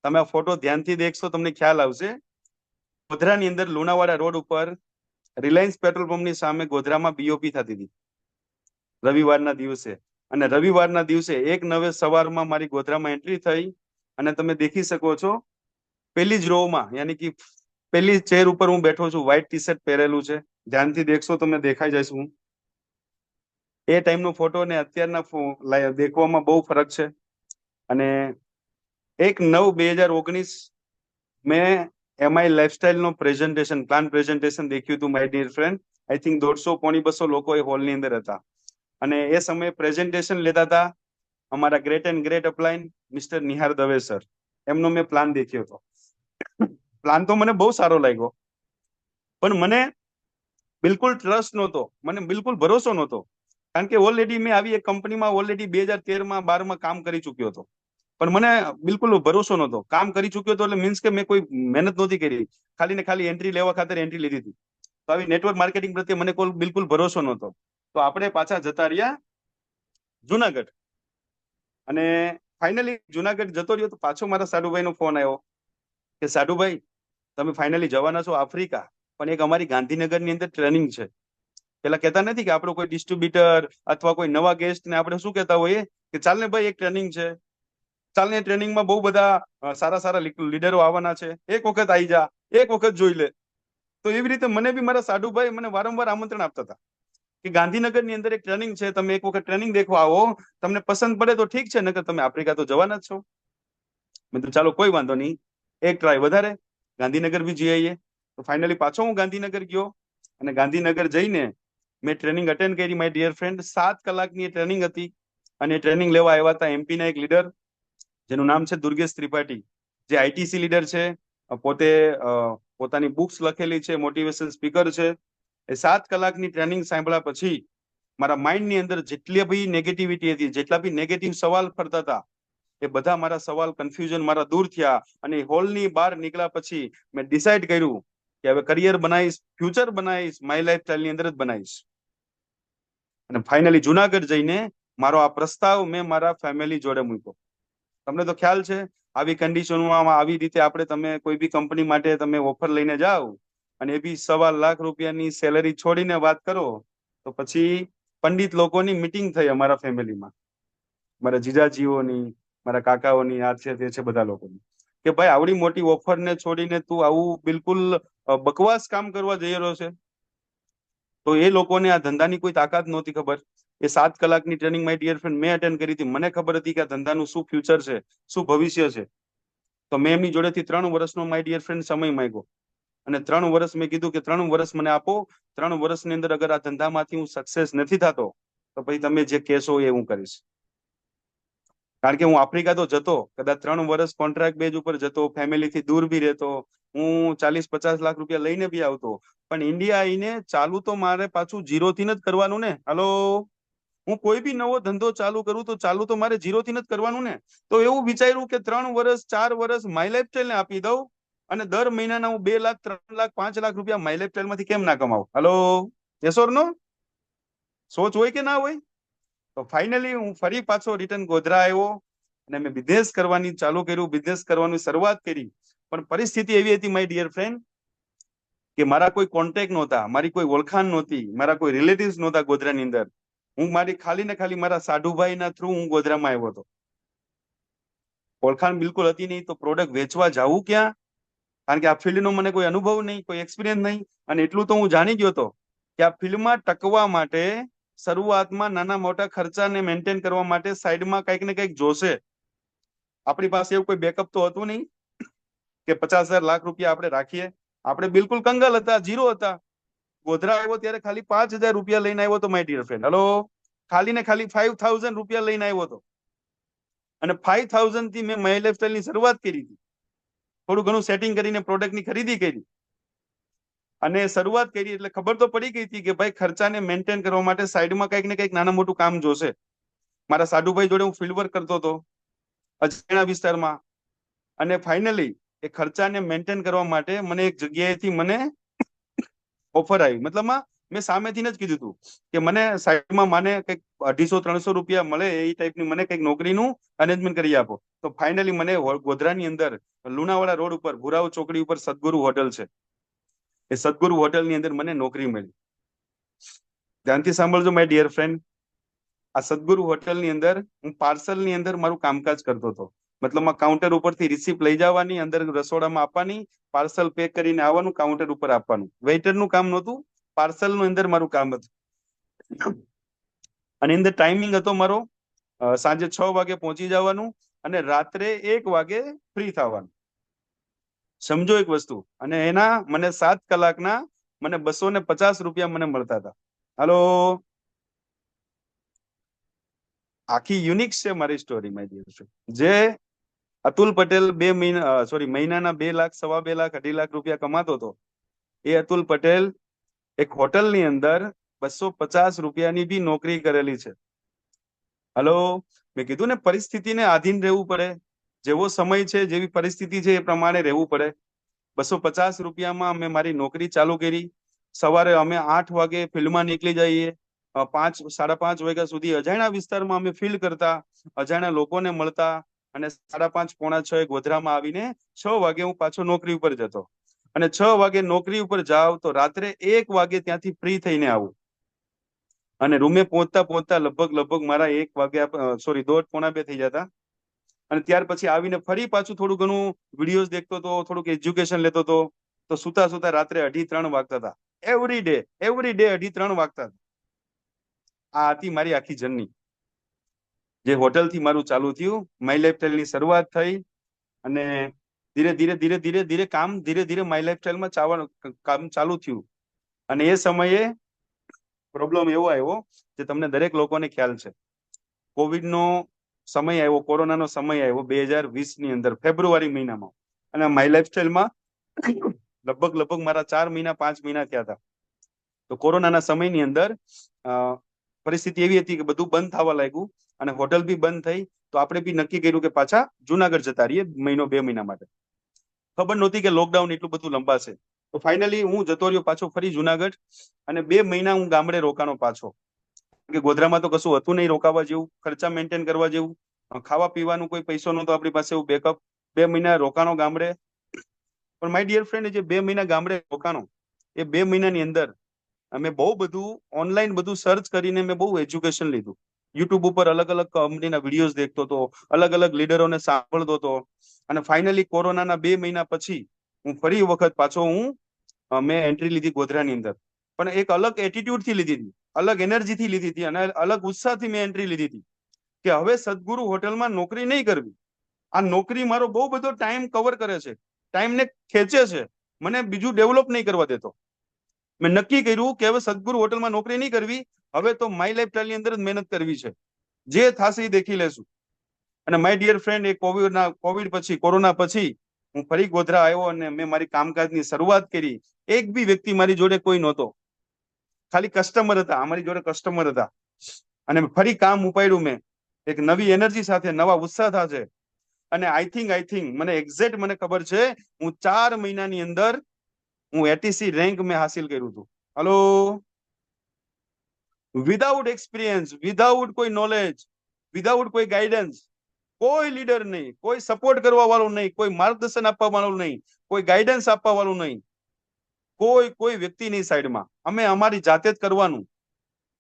તમે આ ફોટો ધ્યાનથી દેખશો તમને ખ્યાલ આવશે. ગોધરાની અંદર લુણાવાડા રોડ ઉપર રિલાયન્સ પેટ્રોલ પંપની સામે ગોધરામાં બીઓપી થતી હતી રવિવારના દિવસે. અને રવિવારના દિવસે 1/9 સવારમાં મારી ગોધરામાં એન્ટ્રી થઈ. અને તમે દેખી શકો છો, પેલી જ રોમાં, યાની કે પેલી ચેર ઉપર હું બેઠો છું, વ્હાઈટ ટી શર્ટ પહેરેલું છે. ધ્યાનથી દેખશો તમને દેખાઈ જઈશ હું. એ ટાઈમનો ફોટો ને અત્યારના દેખવામાં બહુ ફરક છે. અને 1/9/2019 મેં એમઆઈ લાઈફસ્ટાઈલનો પ્રેઝન્ટેશન દેખ્યું હતું my dear friend. I think 150-200 લોકો એ હોલની અંદર હતા. અને એ સમયે પ્રેઝન્ટેશન લેતા હતા અમારા great and great upline mister Nihar Dave sir. એમનો મેં પ્લાન દેખ્યો હતો. પ્લાન તો મને બહુ સારો લાગ્યો, પણ મને બિલકુલ ટ્રસ્ટ નહોતો, મને બિલકુલ ભરોસો નહોતો. કારણ કે ઓલરેડી મેં આવી એક કંપનીમાં ઓલરેડી 2013-12 કામ કરી ચુક્યો હતો. પણ મને બિલકુલ ભરોસો નહોતો. કામ કરી ચુક્યો હતો એટલે મીન્સ કે મેં કોઈ મહેનત નહોતી કરી, ખાલી ને ખાલી એન્ટ્રી લેવા ખાતર એન્ટ્રી લીધી હતી. તો આવી નેટવર્ક માર્કેટિંગ પ્રત્યે મને કોઈ બિલકુલ ભરોસો નહોતો. તો આપણે પાછા જતા રહ્યા જુનાગઢ. અને ફાઇનલી જુનાગઢ જતો રહ્યો તો પાછો મારા સાડુભાઈનો ફોન આવ્યો કે સાડુભાઈ, તમે ફાઇનલી જવાના છો આફ્રિકા, પણ એક અમારી ગાંધીનગરની અંદર ટ્રેનિંગ છે. પેલા કહેતા નથી કે આપણો કોઈ ડિસ્ટ્રીબ્યુટર અથવા કોઈ નવા ગેસ્ટ ને આપણે શું કહેતા હોઈએ કે ચાલ ને ભાઈ એક ટ્રેનિંગ છે, ચાલ ને ટ્રેનિંગમાં બહુ બધા સારા સારા લીડરો આવવાના છે, એક વખત આવી જા, એક વખત જોઈ લે. તો એવી રીતે મને બી મારા સાડુભાઈ મને વારંવાર આમંત્રણ આપતા હતા કે ગાંધીનગરની અંદર એક ટ્રેનિંગ છે, તમે એક વખત ટ્રેનિંગ દેખવા આવો, તમને પસંદ પડે તો ઠીક છે, નકર તમે આફ્રિકા તો જવાના જ છો. મેં તો ચાલો કોઈ વાંધો નહીં, એક ટ્રાય વધારે, ગાંધીનગર બી જઈ આવીએ. તો ફાઇનલી પાછો હું ગાંધીનગર ગયો. અને ગાંધીનગર જઈને મેં ટ્રેનિંગ અટેન્ડ કરી માય ડિયર ફ્રેન્ડ. 7 કલાકની ટ્રેનિંગ હતી. અને ટ્રેનિંગ લેવા આવ્યા હતા એમપીના એક લીડર, જેનું નામ છે દુર્ગેશ ત્રિપાઠી, જે આઈટીસી લીડર છે. પોતે પોતાની બુક્સ લખેલી છે, મોટિવેશન સ્પીકર છે. એ 7 કલાકની ટ્રેનિંગ સાંભળ્યા પછી મારા માઇન્ડની અંદર જેટલી બી નેગેટિવિટી હતી, જેટલા બી નેગેટિવ સવાલ ફરતા હતા, એ બધા મારા સવાલ, કન્ફ્યુઝન મારા દૂર થયા. અને હોલની બહાર નીકળ્યા પછી મેં ડિસાઈડ કર્યું કે હવે કરિયર બનાવીશ, ફ્યુચર બનાવીશ, માય લાઈફસ્ટાઈલની અંદર જ બનાવીશ. અને ફાઇનલી જુનાગઢ જઈને મારો આ પ્રસ્તાવ મેં મારા ફેમિલી જોડે મૂક્યો. તમને તો ખ્યાલ છે, આવી કન્ડિશનમાં આવી રીતે તમે કોઈ બી કંપની માટે તમે ઓફર લઈને જાઓ અને એ બી ₹1.25 લાખ સેલેરી છોડીને વાત કરો, તો પછી પંડિત લોકોની મીટિંગ થઈ અમારા ફેમિલીમાં, મારા જીજાજીઓની, મારા કાકાઓની, આ છે તે છે બધા લોકોની, કે ભાઈ આવડી મોટી ઓફર ને છોડીને તું આવું બિલકુલ બકવાસ કામ કરવા જઈ રહ્યો છે. તો એ લોકોને આ ધંધાની કોઈ તાકાત નહોતી ખબર. એ 7 કલાકની ટ્રેનિંગ માય ડિયર ફ્રેન્ડ મેં અટેન્ડ કરી હતી. મને ખબર હતી કે આ ધંધાનું શું ફ્યુચર છે, શું ભવિષ્ય છે. તો મેં એમની જોડેથી 3 વર્ષનો માય ડિયર ફ્રેન્ડ સમય માંગ્યો. અને 3 વર્ષ મેં કીધું કે 3 વર્ષ મને આપો. 3 વર્ષની અંદર અગર આ ધંધામાંથી હું સક્સેસ નથી થતો, તો પછી તમે જે કહેશો એ હું કરીશ. કારણ કે હું આફ્રિકા તો જતો, કદાચ 3 વર્ષ કોન્ટ્રાક્ટ બેઝ ઉપર જતો, ફેમિલીથી દૂર બી રહેતો, હું 40-50 લાખ રૂપિયા લઈને બી આવતો. પણ ઇન્ડિયા આવીને ચાલુ તો મારે પાછું ઝીરોથી જ કરવાનું ને. હાલો, હું કોઈ બી નવો ધંધો ચાલુ કરું તો ચાલુ તો મારે ઝીરોથી જ કરવાનું ને. તો એવું વિચાર્યું કે 3 વર્ષ 4 વર્ષ માય લાઈફસ્ટાઈલને આપી દઉં, અને દર મહિનાના હું 2 લાખ, 3 લાખ, 5 લાખ રૂપિયા માય લાઈફસ્ટાઈલમાંથી કેમ ના કમાવું? હાલો, યસ ઓર નો? સોચ હોય કે ના હોય? તો ફાઇનલી હું ફરી પાછો રિટર્ન ગોધરા આવ્યો અને મેં બિઝનેસ કરવાની ચાલુ કર્યું, બિઝનેસ કરવાની શરૂઆત કરી. પણ પરિસ્થિતિ એવી હતી માય ડિયર ફ્રેન્ડ કે મારા કોઈ કોન્ટેક્ટ નહોતા, મારી કોઈ ઓળખાણ નહોતી, મારા કોઈ રિલેટિવ્સ નહોતા ગોધરાની અંદર. હું મારી ખાલી ને ખાલી મારા સાઢુભાઈના થ્રુ હું ગોધરામાં આવ્યો હતો. ઓળખાણ બિલકુલ હતી નહીં, તો પ્રોડક્ટ વેચવા જવું ક્યાં? કારણ કે આ ફિલ્ડનો મને કોઈ અનુભવ નહીં, કોઈ એક્સપિરિયન્સ નહીં. અને એટલું તો હું જાણી ગયો હતો કે આ ફિલ્ડમાં ટકવા માટે શરૂઆતમાં નાના મોટા ખર્ચાને મેન્ટેન કરવા માટે સાઈડમાં કંઈક ને કંઈક જોશે. આપણી પાસે એવું કોઈ બેકઅપ તો હતું નહીં. કે 50,000 લાખ રૂપિયા આપણે રાખીએ. આપણે બિલકુલ કંગાલ હતા, ઝીરો હતા. ગોધરા આવ્યો ત્યારે ખાલી 5,000 રૂપિયા લઈને આવ્યો હતો માય ડિયર ફ્રેન્ડ. હલો, ખાલી ને ખાલી 5,000 રૂપિયા લઈને આવ્યો હતો. અને 5,000 થી મેં માય લાઈફસ્ટાઈલ ની શરૂઆત કરી હતી. થોડું ઘણું સેટિંગ કરીને પ્રોડક્ટની ખરીદી કરી અને શરૂઆત કરી એટલે ખબર તો પડી ગઈ હતી કે ભાઈ ખર્ચાને મેન્ટેન કરવા માટે સાઈડમાં કંઈક ને કંઈક નાનું મોટું કામ જોશે. મારા સાડુભાઈ જોડે હું ફિલ્ડ વર્ક કરતો હતો અજાણ્યા વિસ્તારમાં. અને ફાઇનલી એ ખર્ચાને મેન્ટેન કરવા માટે મને એક જગ્યાએથી મને ઓફર આવી. મતલબમાં મેં સામેથી જ કીધું હતું કે મને સાઈડમાં મને કંઈક 250-300 રૂપિયા મળે એ ટાઈપની મને કંઈક નોકરીનું અરેન્જમેન્ટ કરી આપો. તો ફાઇનલી મને ગોધરાની અંદર લુણાવાડા રોડ ઉપર ભુરાવ ચોકડી ઉપર સદગુરુ હોટલ છે. એ સદગુરુ હોટલની અંદર મને નોકરી મળી. ધ્યાનથી સાંભળજો માય ડિયર ફ્રેન્ડ. આ સદગુરુ હોટલની અંદર હું પાર્સલની અંદર મારું કામકાજ કરતો હતો. મતલબમાં કાઉન્ટર ઉપરથી રિસિપ્ટ લઈ જવાની, અંદર રસોડામાં આપવાની, પાર્સલ પેક કરીને આવવાનું, કાઉન્ટર ઉપર આપવાનું. વેઇટરનું કામ નહોતું, પાર્સલનું અંદર મારું કામ હતું. અને અંદર ટાઈમિંગ હતો મારો સાંજે 6 વાગે પહોંચી જવાનું અને રાત્રે 1 વાગે ફ્રી થવાનું. સમજો એક વસ્તુ. અને એના મને 7 કલાકના મને 250 રૂપિયા મને મળતા હતા. હાલો, આખી યુનિક છે મારી સ્ટોરી માય ડિયર ફ્રેન્ડ. જે અતુલ પટેલ મહિનાના 2 લાખ, 2.5 લાખ, 2.5 લાખ રૂપિયા કમાતો હતો, એ અતુલ પટેલ એક હોટલની અંદર 250 રૂપિયાની બી નોકરી કરેલી છે. હલો, મેં કીધું ને પરિસ્થિતિને આધીન રહેવું પડે. જેવો સમય છે, જેવી પરિસ્થિતિ છે એ પ્રમાણે રહેવું પડે. 250 રૂપિયામાં અમે મારી નોકરી ચાલુ કરી. સવારે અમે 8 વાગે ફિલ્ડમાં નીકળી જઈએ, 5-5:30 વાગ્યા સુધી અજાણ્યા વિસ્તારમાં અમે ફિલ્ડ કરતા, અજાણ્યા લોકોને મળતા અને 5:30-5:45 ગોધરામાં આવીને 6 વાગે હું પાછો નોકરી ઉપર જતો. અને 6 વાગે નોકરી ઉપર જાવ તો રાત્રે 1 વાગે ત્યાંથી ફ્રી થઈને આવું. અને રૂમે પહોંચતા પહોંચતા લગભગ મારા 1 વાગ્યા 1:30-1:45 થઈ જતા. અને ત્યાર પછી આવીને ફરી પાછું થોડું ઘણું વિડીયોઝ દેખતો હતો, થોડુંક એજ્યુકેશન લેતો હતો. તો સુતા સુતા રાત્રે 2:30-3 વાગતા હતા. એવરી ડે 2:30-3 વાગતા હતા. આ હતી મારી આખી જર્ની. જે હોટલ થી મારું ચાલુ થયું, માય લાઈફસ્ટાઈલની શરૂઆત થઈ અને ધીરે ધીરે ધીરે ધીરે ધીરે કામ ધીરે ધીરે માય લાઈફસ્ટાઈલમાં કામ ચાલુ થયું. અને એ સમયે પ્રોબ્લેમ એવો આવ્યો જે તમને દરેક લોકોને ખ્યાલ છે. કોવિડનો સમય આવ્યો, કોરોનાનો સમય આવ્યો 2020ની અંદર ફેબ્રુઆરી મહિનામાં. અને માય લાઈફસ્ટાઈલમાં લગભગ મારા 4 મહિના 5 મહિના થયા હતા. તો કોરોનાના સમયની અંદર પરિસ્થિતિ એવી હતી કે બધું બંધ થવા લાગ્યું અને હોટલ બી બંધ થઈ. તો આપણે બી નક્કી કર્યું કે પાછા જુનાગઢ જતા રહીએ 1-2 મહિના માટે. ખબર નહોતી કે લોકડાઉન એટલું બધું લંબાશે. તો ફાઇનલી હું જતો રહ્યો પાછો ફરી જુનાગઢ અને 2 મહિના હું ગામડે રોકાણો પાછો. કે ગોધરામાં તો કશું હતું નહીં રોકાવા જેવું, ખર્ચા મેન્ટેન કરવા જેવું, ખાવા પીવાનું કોઈ પૈસો નહોતો આપણી પાસે એવું બેકઅપ. 2 મહિના રોકાણો ગામડે. પણ માય ડિયર ફ્રેન્ડ, જે 2 મહિના ગામડે રોકાણો, એ 2 મહિનાની અંદર અમે બહુ બધું ઓનલાઈન બધું સર્ચ કરીને મેં બહુ એજ્યુકેશન લીધું. યુટ્યુબ ઉપર અલગ અલગ કંપનીના વિડીયોઝ દેખતો હતો, અલગ અલગ લીડરોને સાંભળતો હતો. અને ફાઇનલી કોરોનાના 2 મહિના પછી હું ફરી વખત પાછો મેં એન્ટ્રી લીધી ગોધરાની અંદર. પણ એક અલગ એટીટ્યુડ થી લીધી હતી, અલગ એનર્જી થી લીધી હતી અને અલગ ઉત્સાહથી મેં એન્ટ્રી લીધી હતી કે હવે સદગુરુ હોટલમાં નોકરી નહીં કરવી. આ નોકરી મારો બહુ બધો ટાઈમ કવર કરે છે, ટાઈમને ખેંચે છે, મને બીજું ડેવલપ નહીં કરવા દેતો. મેં નક્કી કર્યું કે હવે સદગુરુ હોટલમાં નોકરી નહીં કરવી, હવે તો માય લાઈફસ્ટાઈલની અંદર જ મહેનત કરવી છે. જે થશે એ દેખી લેશું. અને માય ડિયર ફ્રેન્ડ, એ કોવિડ પછી, કોરોના પછી હું ફરી ગોધરા આવ્યો અને મેં મારી કામકાજની શરૂઆત કરી. એક બી વ્યક્તિ મારી જોડે કોઈ નહોતો, ખાલી કસ્ટમર હતા. અમારી જોડે કસ્ટમર હતા અને ફરી કામ ઉપાડ્યું મેં એક નવી એનર્જી સાથે, નવા ઉત્સાહ સાથે. અને આઈ થિંક મને એક્ઝેક્ટ મને ખબર છે, હું 4 મહિનાની અંદર હું એટીસી રેન્ક મેં હાસિલ કર્યું હતું. હલો, વિધાઉટ એક્સપિરિયન્સ, વિધાઉટ કોઈ નોલેજ, વિધાઉટ કોઈ ગાઈડન્સ, કોઈ લીડર નહીં, કોઈ સપોર્ટ કરવા વાળું નહીં, કોઈ માર્ગદર્શન આપવા વાળું નહીં, કોઈ ગાઈડન્સ આપવા વાળું નહીં, કોઈ વ્યક્તિની સાઈડમાં. અમે અમારી જાતે જ કરવાનું,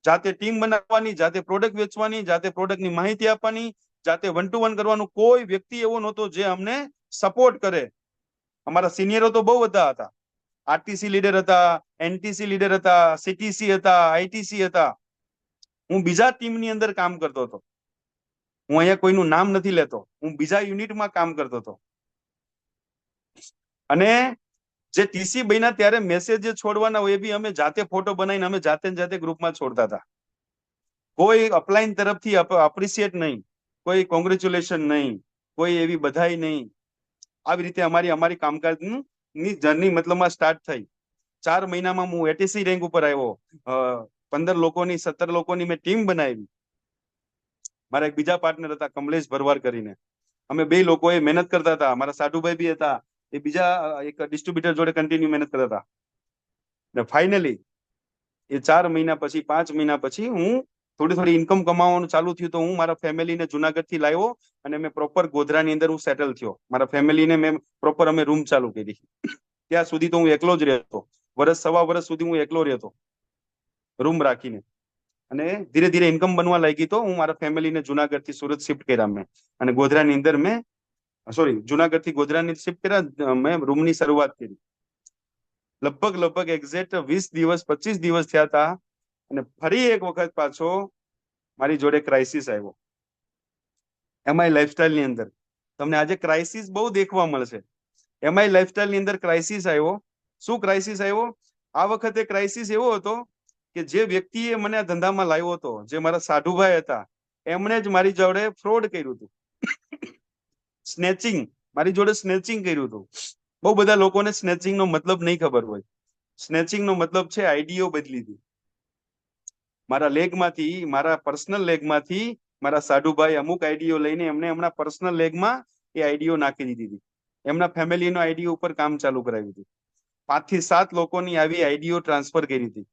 જાતે ટીમ બનાવવાની, જાતે પ્રોડક્ટ વેચવાની, જાતે પ્રોડક્ટની માહિતી આપવાની, જાતે 1-to-1 કરવાનું. કોઈ વ્યક્તિ એવો નહોતો જે અમને સપોર્ટ કરે. અમારા સિનિયરો તો બહુ બધા હતા. આરટીસી લીડર હતા, એનટીસી લીડર હતા, સીટીસી હતા, આઈટીસી હતા. હું બીજા ટીમની અંદર કામ કરતો હતો. હું અહીંયા કોઈનું નામ નથી લેતો, હું બીજા યુનિટમાં કામ કરતો હતો. અને જે ટીસી બન્યા ત્યારે મેસેજ જે છોડવાના હોય એ બી અમે જાતે ફોટો બનાવીને અમે જાતે ને જાતે ગ્રુપમાં છોડતા હતા. કોઈ અપલાઈન તરફથી અપ્રિશિએટ નહીં, કોઈ કોંગ્રેચ્યુલેશન નહીં, કોઈ એવી બધાઈ નહીં. આવી રીતે અમારી કામકાજની જર્ની મતલબમાં સ્ટાર્ટ થઈ. 4 મહિનામાં હું એટીસી રેન્ક ઉપર આવ્યો. 15 લોકોની 17 લોકોની મેં ટીમ બનાવી. મારા એક બીજા પાર્ટનર હતા કમલેશ ભરવાડ કરીને. અમે બે લોકોએ મહેનત કરતા હતા. મારા સાઢુભાઈ બી હતા, એ બીજા એક ડિસ્ટ્રીબ્યુટર જોડે કન્ટિન્યુ મહેનત કરતા હતા. ને ફાઇનલી એ 4 મહિના પછી 5 મહિના પછી હું થોડી ઇન્કમ કમાવાનું ચાલુ થયું, તો હું મારા ફેમિલીને જુનાગઢ થી લાવ્યો અને મેં પ્રોપર ગોધરાની અંદર હું સેટલ થયો. મારા ફેમિલીને મેં પ્રોપર અમે રૂમ ચાલુ કરી. ત્યાં સુધી તો હું એકલો જ રહેતો. સવા વર્ષ સુધી હું એકલો રહેતો રૂમ રાખીને. અને ધીરે ધીરે ઇન્કમ બનવા લાગી તો હું મારા ફેમિલીને જુનાગઢ થી સુરત શિફ્ટ કર્યા મેં. અને ગોધરાની અંદર જુનાગઢ થી ગોધરાની શિફ્ટ કર્યા. મેં રૂમની શરૂઆત કરી. લગભગ એક્ઝેક્ટ 20 દિવસ 25 દિવસ થયા હતા. અને ફરી એક વખત પાછો મારી જોડે ક્રાઇસિસ આવ્યો. એમાંય લાઈફસ્ટાઈલ ની અંદર તમને આજે ક્રાઇસિસ બહુ દેખવા મળશે. એમાંય લાઈફસ્ટાઈલ ની અંદર ક્રાઇસિસ આવ્યો. શું ક્રાઇસિસ આવ્યો? આ વખતે ક્રાઇસિસ એવો હતો કે જે વ્યક્તિએ મને આ ધંધામાં લાવ્યો હતો, જે મારા સાઢુભાઈ હતા, એમણે જ મારી જોડે ફ્રોડ કર્યું હતું. સ્નેચિંગ, મારી જોડે સ્નેચિંગ કર્યું હતું. બહુ બધા લોકોને સ્નેચિંગ નો મતલબ નહીં ખબર હોય. સ્નેચિંગ નો મતલબ છે આઈડીઓ બદલી હતી. મારા લેગમાંથી, મારા પર્સનલ લેગમાંથી મારા સાઢુભાઈ અમુક આઈડીઓ લઈને એમને એમના પર્સનલ લેગમાં એ આઈડીઓ નાખી દીધી હતી. એમના ફેમિલીનો આઈડીઓ ઉપર કામ ચાલુ કરાવ્યું હતું. 5 થી 7 લોકોની આવી આઈડીઓ ટ્રાન્સફર કરી હતી.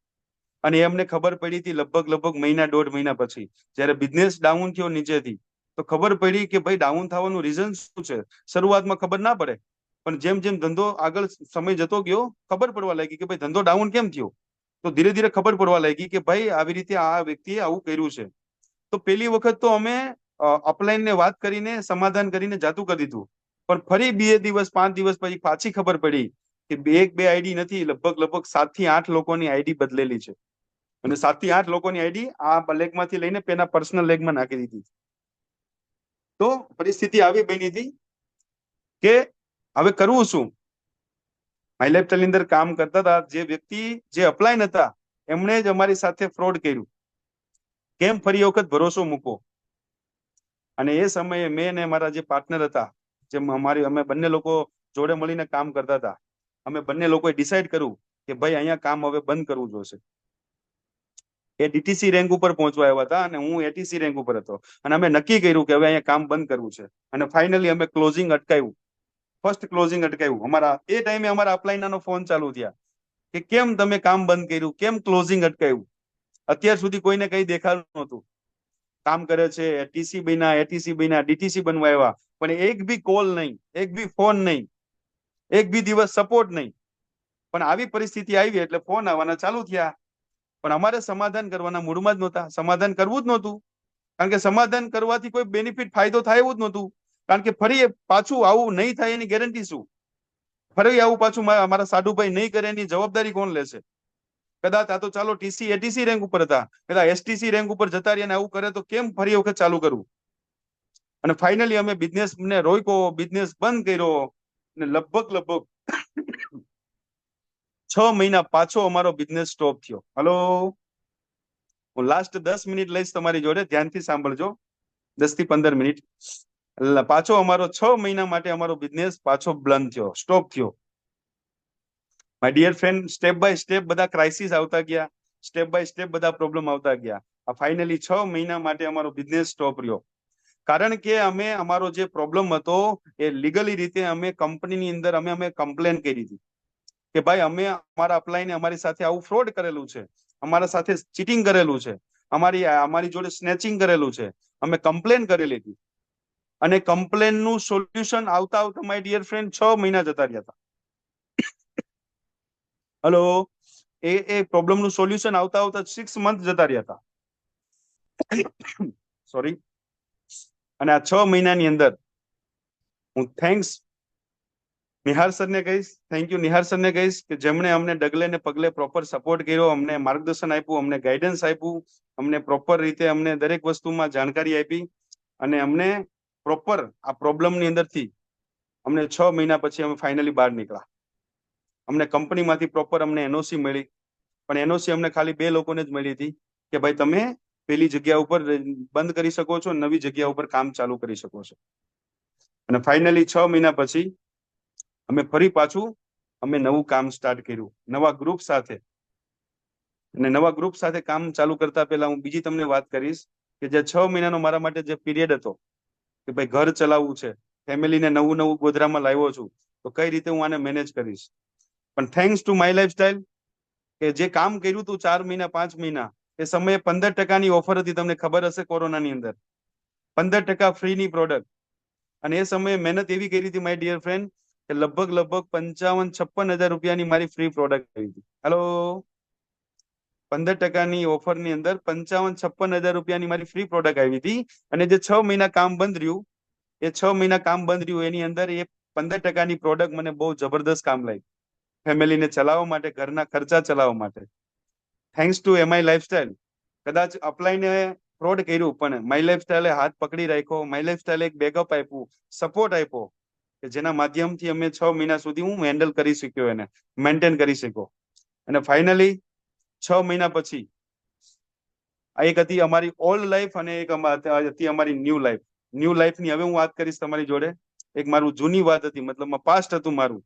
અને એમને ખબર પડી હતી લગભગ મહિના 1.5 મહિના પછી, જયારે બિઝનેસ ડાઉન થયો નીચેથી, તો ખબર પડી કે ભાઈ ડાઉન થવાનું રીઝન શું છે. શરૂઆતમાં ખબર ના પડે, પણ જેમ જેમ ધંધો આગળ સમય જતો ગયો ખબર પડવા લાગી કે ભાઈ ધંધો ડાઉન કેમ થયો. તો ધીરે ધીરે ખબર પડવા લાગી કે ભાઈ આવી રીતે આ વ્યક્તિએ આવું કર્યું છે. તો પેલી વખત તો અમે અપલાઈન ને વાત કરીને સમાધાન કરીને જાતું કરી દીધું. પણ ફરી 2 દિવસ 5 દિવસ પછી પાછી ખબર પડી કે બે આઈડી નથી, લગભગ 7 થી 8 લોકોની આઈડી બદલેલી છે. અને 7 થી 8 લોકોની આઈડી આ લેગમાંથી લઈને પેલા પર્સનલ લેગમાં નાખી દીધી. તો પરિસ્થિતિ આવી બની હતી કે હવે કરવું શું. માય લાઈફસ્ટાઈલ ની અંદર કામ કરતા હતા જે વ્યક્તિ, જે અપલાઈન હતા, એમણે જ અમારી સાથે ફ્રોડ કર્યું. કેમ ફરી વખત ભરોસો મૂકો. અને એ સમયે મેં ને મારા જે પાર્ટનર હતા, જે અમે બંને લોકો જોડે મળીને કામ કરતા હતા, અમે બંને લોકોએ ડિસાઈડ કર્યું કે ભાઈ અહીંયા કામ હવે બંધ કરવું જોશે. એ ડીટીસી રેન્ક ઉપર પહોંચવા આવ્યા હતા અને હું એટીસી રેન્ક ઉપર હતો. અને અમે નક્કી કર્યું કે હવે અહીંયા કામ બંધ કરવું છે. અને ફાઇનલી અમે ક્લોઝિંગ અટકાવ્યું. ફર્સ્ટ ક્લોઝિંગ અટકાવ્યું. એ ટાઈમે અમારા અપલાઈનનો ફોન ચાલુ થયા કે કેમ તમે કામ બંધ કર્યું, કેમ ક્લોઝિંગ અટકાવ્યું. અત્યાર સુધી કોઈને કઈ દેખાડું નહોતું. કામ કરે છે, એટીસી બન્યા, ડીટીસી બનવા આવ્યા, પણ એક બી કોલ નહીં, એક બી ફોન નહીં, એક બી દિવસ સપોર્ટ નહીં. પણ આવી પરિસ્થિતિ આવી એટલે ફોન આવવાના ચાલુ થયા. પણ અમારે સમાધાન કરવાના મૂડમાં જ નહોતા. સમાધાન કરવું જ નહોતું, કારણ કે સમાધાન કરવાથી કોઈ બેનિફિટ, ફાયદો થાય એવું જ નહોતું. કારણ કે ફરી પાછું આવું નહીં થાય એની ગેરંટી શું. ફરી આવું પાછું મારા સાઢુભાઈ નહીં કરે એની જવાબદારી કોણ લેશે. કદાચ આ તો ચાલો એટીસી રેન્ક ઉપર હતા, કદાચ એસટીસી રેન્ક ઉપર જતા રહ્યા આવું કરે તો કેમ ફરી વખત ચાલુ કરવું. અને ફાઇનલી અમે બિઝનેસ ને રોક્યો, બિઝનેસ બંધ કર્યો. ને લગભગ 6 મહિના પાછો અમારો બિઝનેસ સ્ટોપ થયો. હલો, હું લાસ્ટ 10 મિનિટ લઈશ તમારી જોડે, ધ્યાનથી સાંભળજો. 10 થી 15 મિનિટ. પાછો અમારો 6 મહિના માટે અમારો બિઝનેસ પાછો બંધ થયો, સ્ટોપ થયો. My dear friend, step by step બધા ક્રાઇસિસ આવતા ગયા, સ્ટેપ બાય સ્ટેપ બધા પ્રોબ્લેમ આવતા ગયા. આ ફાઇનલી 6 મહિના માટે અમારો બિઝનેસ સ્ટોપ રહ્યો. કારણ કે અમે અમારો જે પ્રોબ્લેમ હતો એ લીગલી રીતે અમે કંપનીની અંદર અમે કમ્પ્લેન કરી હતી કે ભાઈ અમે અમારા અપલાઈને અમારી સાથે આવું ફ્રોડ કરેલું છે, અમારા સાથે ચીટિંગ કરેલું છે, અમારી જોડે સ્નેચિંગ કરેલું છે. અમે કમ્પ્લેન કરેલી હતી. અને કમ્પ્લેન નું સોલ્યુશન આવતા આવતા માય ડિયર ફ્રેન્ડ 6 મહિના જતા રહ્યા હતા. હલો, એ પ્રોબ્લેમ નું સોલ્યુશન આવતા આવતા 6 મંથ જતા રહ્યા હતા. સોરી. અને આ 6 મહિનાની અંદર હું થેન્ક્સ નિહાર સરને કહીશ, થેન્ક યુ નિહાર સરને કહીશ કે જેમણે અમને ડગલે ને પગલે પ્રોપર સપોર્ટ કર્યો, અમને માર્ગદર્શન આપ્યું, અમને ગાઈડન્સ આપ્યું, અમને પ્રોપર રીતે અમને દરેક વસ્તુમાં જાણકારી આપી અને અમને પ્રોપર આ પ્રોબ્લેમની અંદરથી અમને 6 મહિના પછી અમે ફાઇનલી બહાર નીકળ્યા. અમને કંપનીમાંથી પ્રોપર અમને એનઓસી મળી, પણ એનઓસી અમને ખાલી 2 લોકોને જ મળી હતી કે ભાઈ તમે પેલી જગ્યા ઉપર બંધ કરી શકો છો, નવી જગ્યા ઉપર કામ ચાલુ કરી શકો છો. અને ફાઇનલી 6 મહિના પછી અમે ફરી પાછું અમે નવું કામ સ્ટાર્ટ કર્યું નવા ગ્રુપ સાથે. અને નવા ગ્રુપ સાથે કામ ચાલુ કરતા પહેલા હું બીજી તમને વાત કરીશ કે જે 6 મહિનાનો મારા માટે જે પીરિયડ હતો કે ભાઈ ઘર ચલાવવું છે, ફેમિલીને નવું નવું ગોધરામાં લાવ્યો છું, તો કઈ રીતે હું આને મેનેજ કરીશ. પણ થેન્ક્સ ટુ માય લાઈફસ્ટાઈલ કે જે કામ કર્યું હતું 4 મહિના 5 મહિના, એ સમયે 15% ઓફર હતી. તમને ખબર હશે કોરોનાની અંદર 15% ફ્રીની પ્રોડક્ટ. અને એ સમયે મહેનત એવી કરી હતી માય ડિયર ફ્રેન્ડ કે લગભગ 55-56 હજાર રૂપિયાની મારી ફ્રી પ્રોડક્ટ આવી હતી. હેલો, 15%ની ઓફરની અંદર 55-56 હજાર રૂપિયાની મારી ફ્રી પ્રોડક્ટ આવી હતી. અને જે 6 મહિના કામ બંધ રહ્યું, એ 6 મહિના કામ બંધ રહ્યું એની અંદર એ 15%ની પ્રોડક્ટ મને બહુ જબરદસ્ત કામ લાગી, ફેમિલીને ચલાવવા માટે, ઘરના ખર્ચા ચલાવવા માટે. Thanks to MI lifestyle. કદાચ અપલાઈને ફ્રોડ કર્યું, પણ માય લાઈફસ્ટાઈલે હાથ પકડી રાખ્યો. માય લાઈફસ્ટાઈલે એક બેકઅપ આપ્યું, સપોર્ટ આપ્યો, કે જેના માધ્યમથી અમે 6 મહિના સુધી હું હેન્ડલ કરી શક્યો, એને મેન્ટેન કરી શક્યો. અને ફાઇનલી 6 મહિના પછી આ એક હતી અમારી ઓલ્ડ લાઈફ અને એક હતી અમારી ન્યૂ લાઈફ. ન્યૂ લાઈફની હવે હું વાત કરીશ તમારી જોડે. એક મારું જૂની વાત હતી, મતલબ પાસ્ટ હતું મારું,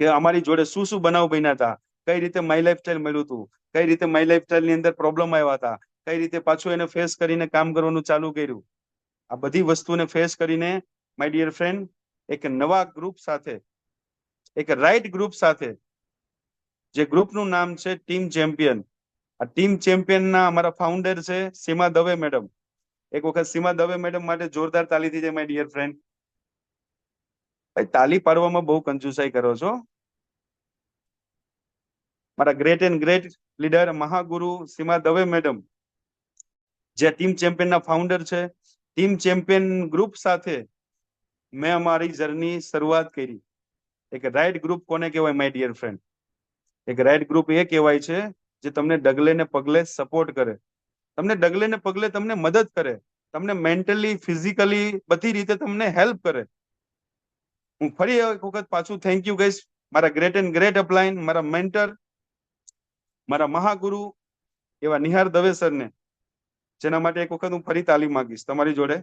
કે અમારી જોડે શું શું બનાવ બન્યા હતા, કઈ રીતે માય લાઈફસ્ટાઈલ મળ્યું હતું, કઈ રીતે માય લાઈફસ્ટાઈલ ની અંદર પ્રોબ્લેમ આવ્યા હતા, કઈ રીતે પાછું એને ફેસ કરીને કામ કરવાનું ચાલુ કર્યું. આ બધી વસ્તુને ફેસ કરીને માય ડિયર ફ્રેન્ડ એક નવા ગ્રુપ સાથે, એક રાઈટ ગ્રુપ સાથે, જે ગ્રુપનું નામ છે ટીમ ચેમ્પિયન. આ ટીમ ચેમ્પિયનના અમારા ફાઉન્ડર છે સીમા દવે મેડમ. એક વખત સીમા દવે મેડમ માટે જોરદાર તાલી થઈ જાય માય ડિયર ફ્રેન્ડ. ભાઈ તાલી પાડવામાં બહુ કંજુસાઈ કરો છો. મારા ગ્રેટ એન્ડ ગ્રેટ લીડર મહાગુરુ સીમા દવે મેડમ, જે ટીમ ચેમ્પિયનના ફાઉન્ડર છે. ટીમ ચેમ્પિયન ગ્રુપ સાથે મેં અમારી જર્ની શરૂઆત કરી. એક રાઈટ ગ્રુપ કોને કહેવાય માય ડિયર ફ્રેન્ડ? એક રાઈટ ગ્રુપ એ કહેવાય છે જે તમને ડગલે ને પગલે સપોર્ટ કરે, તમને ડગલે ને પગલે તમને મદદ કરે, તમને મેન્ટલી, ફિઝિકલી બધી રીતે તમને હેલ્પ કરે. હું ફરી એક વખત પાછું થેન્ક યુ કહીશ મારા ગ્રેટ એન્ડ ગ્રેટ અપલાઇન, મારા મેન્ટર, મારા મહાગુરુ એવા નિહાર દવે સરને, જેના માટે એક વખત હું ફરી તાલીમ માંગીશ તમારી જોડે,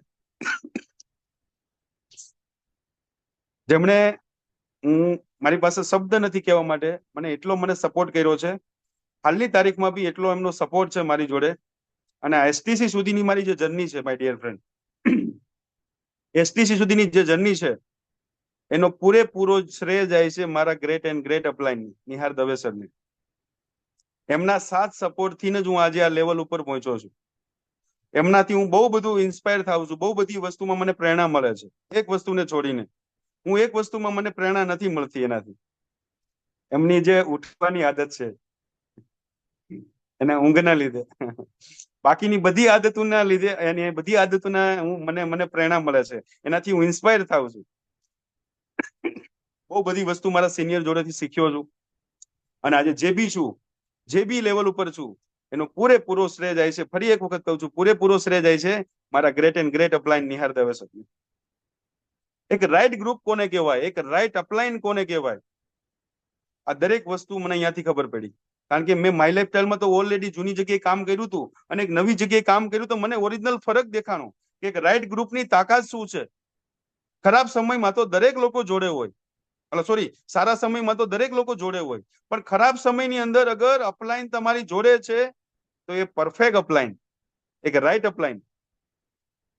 જેમણે મારી પાસે શબ્દ નથી કહેવા માટે, મને એટલો મને સપોર્ટ કર્યો છે. હાલની તારીખમાં બી એટલો એમનો સપોર્ટ છે મારી જોડે. અને એસટીસી સુધીની મારી જે જર્ની છે માય ડિયર ફ્રેન્ડ, એસટીસી સુધીની જે જર્ની છે એનો પૂરેપૂરો શ્રેય જાય છે મારા great and great upline Nihar Dave સરને. એમના સાથ સપોર્ટથી જ હું આજે આ લેવલ ઉપર પહોંચ્યો છું. એમનાથી હું બહુ બધું ઇન્સ્પાયર થાઉં છું, બહુ બધી વસ્તુમાં મને પ્રેરણા મળે છે. એક વસ્તુને છોડીને હું એક વસ્તુમાં મને પ્રેરણા નથી મળતી એનાથી. એમની જે ઉઠવાની આદત છે એને ઊંઘના લીધે, બાકીની બધી આદતોના લીધે, એની બધી આદતોના મને પ્રેરણા મળે છે, એનાથી હું ઇન્સ્પાયર થાઉં છું. બહુ બધી વસ્તુ મારા સિનિયર જોડેથી શીખ્યો છું. અને આજે જે બી છું, જે બી લેવલ ઉપર છું, એનો પૂરેપૂરો શ્રેય જાય છે, ફરી એક વખત કહું છું, પૂરેપૂરો શ્રેય જાય છે મારા great and great upline Nihar Dave સરને. એક રાઈટ ગ્રુપ કોને કહેવાય, એક રાઈટ અપલાઇન કોને કહેવાય, આ દરેક વસ્તુ મને અહીંયાથી ખબર પડી. કારણ કે મેં માય લાઈફસ્ટાઈલમાં તો ઓલરેડી જૂની જગ્યાએ કામ કર્યું હતું અને એક નવી જગ્યાએ કામ કર્યું, તો મને ઓરિજિનલ ફરક દેખાણો કે એક રાઈટ ગ્રુપની તાકાત શું છે. ખરાબ સમયમાં તો દરેક લોકો જોડે હોય, સારા સમયમાં તો દરેક લોકો જોડે હોય, પણ ખરાબ સમયની અંદર અગર અપલાઇન તમારી જોડે છે તો એ પરફેક્ટ અપલાઇન, એક રાઈટ અપલાઇન,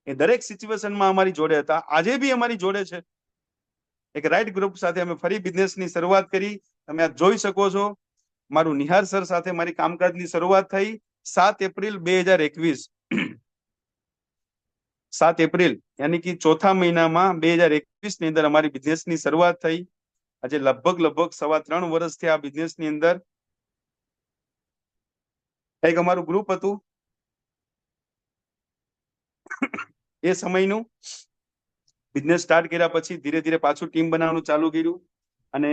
એ દરેક સિચ્યુએશનમાં અમારી જોડે હતા, આજે બી અમારી જોડે છે. એક રાઈટ ગ્રુપ સાથે અમે ફરી બિઝનેસની શરૂઆત કરી. તમે આ જોઈ શકો છો, મારું નિહાર સર સાથે મારી કામકાજની શરૂઆત થઈ 7 એપ્રિલ 2021. 7 એપ્રિલ યાની કે ચોથા મહિનામાં 2021 ની અંદર અમારી બિઝનેસની શરૂઆત થઈ. આજે લગભગ 3.25 વર્ષથી આ બિઝનેસની અંદર એક અમારું ગ્રુપ હતું. એ સમયનું બિઝનેસ સ્ટાર્ટ કર્યા પછી ધીરે ધીરે પાછું ટીમ બનાવવાનું ચાલુ કર્યું. અને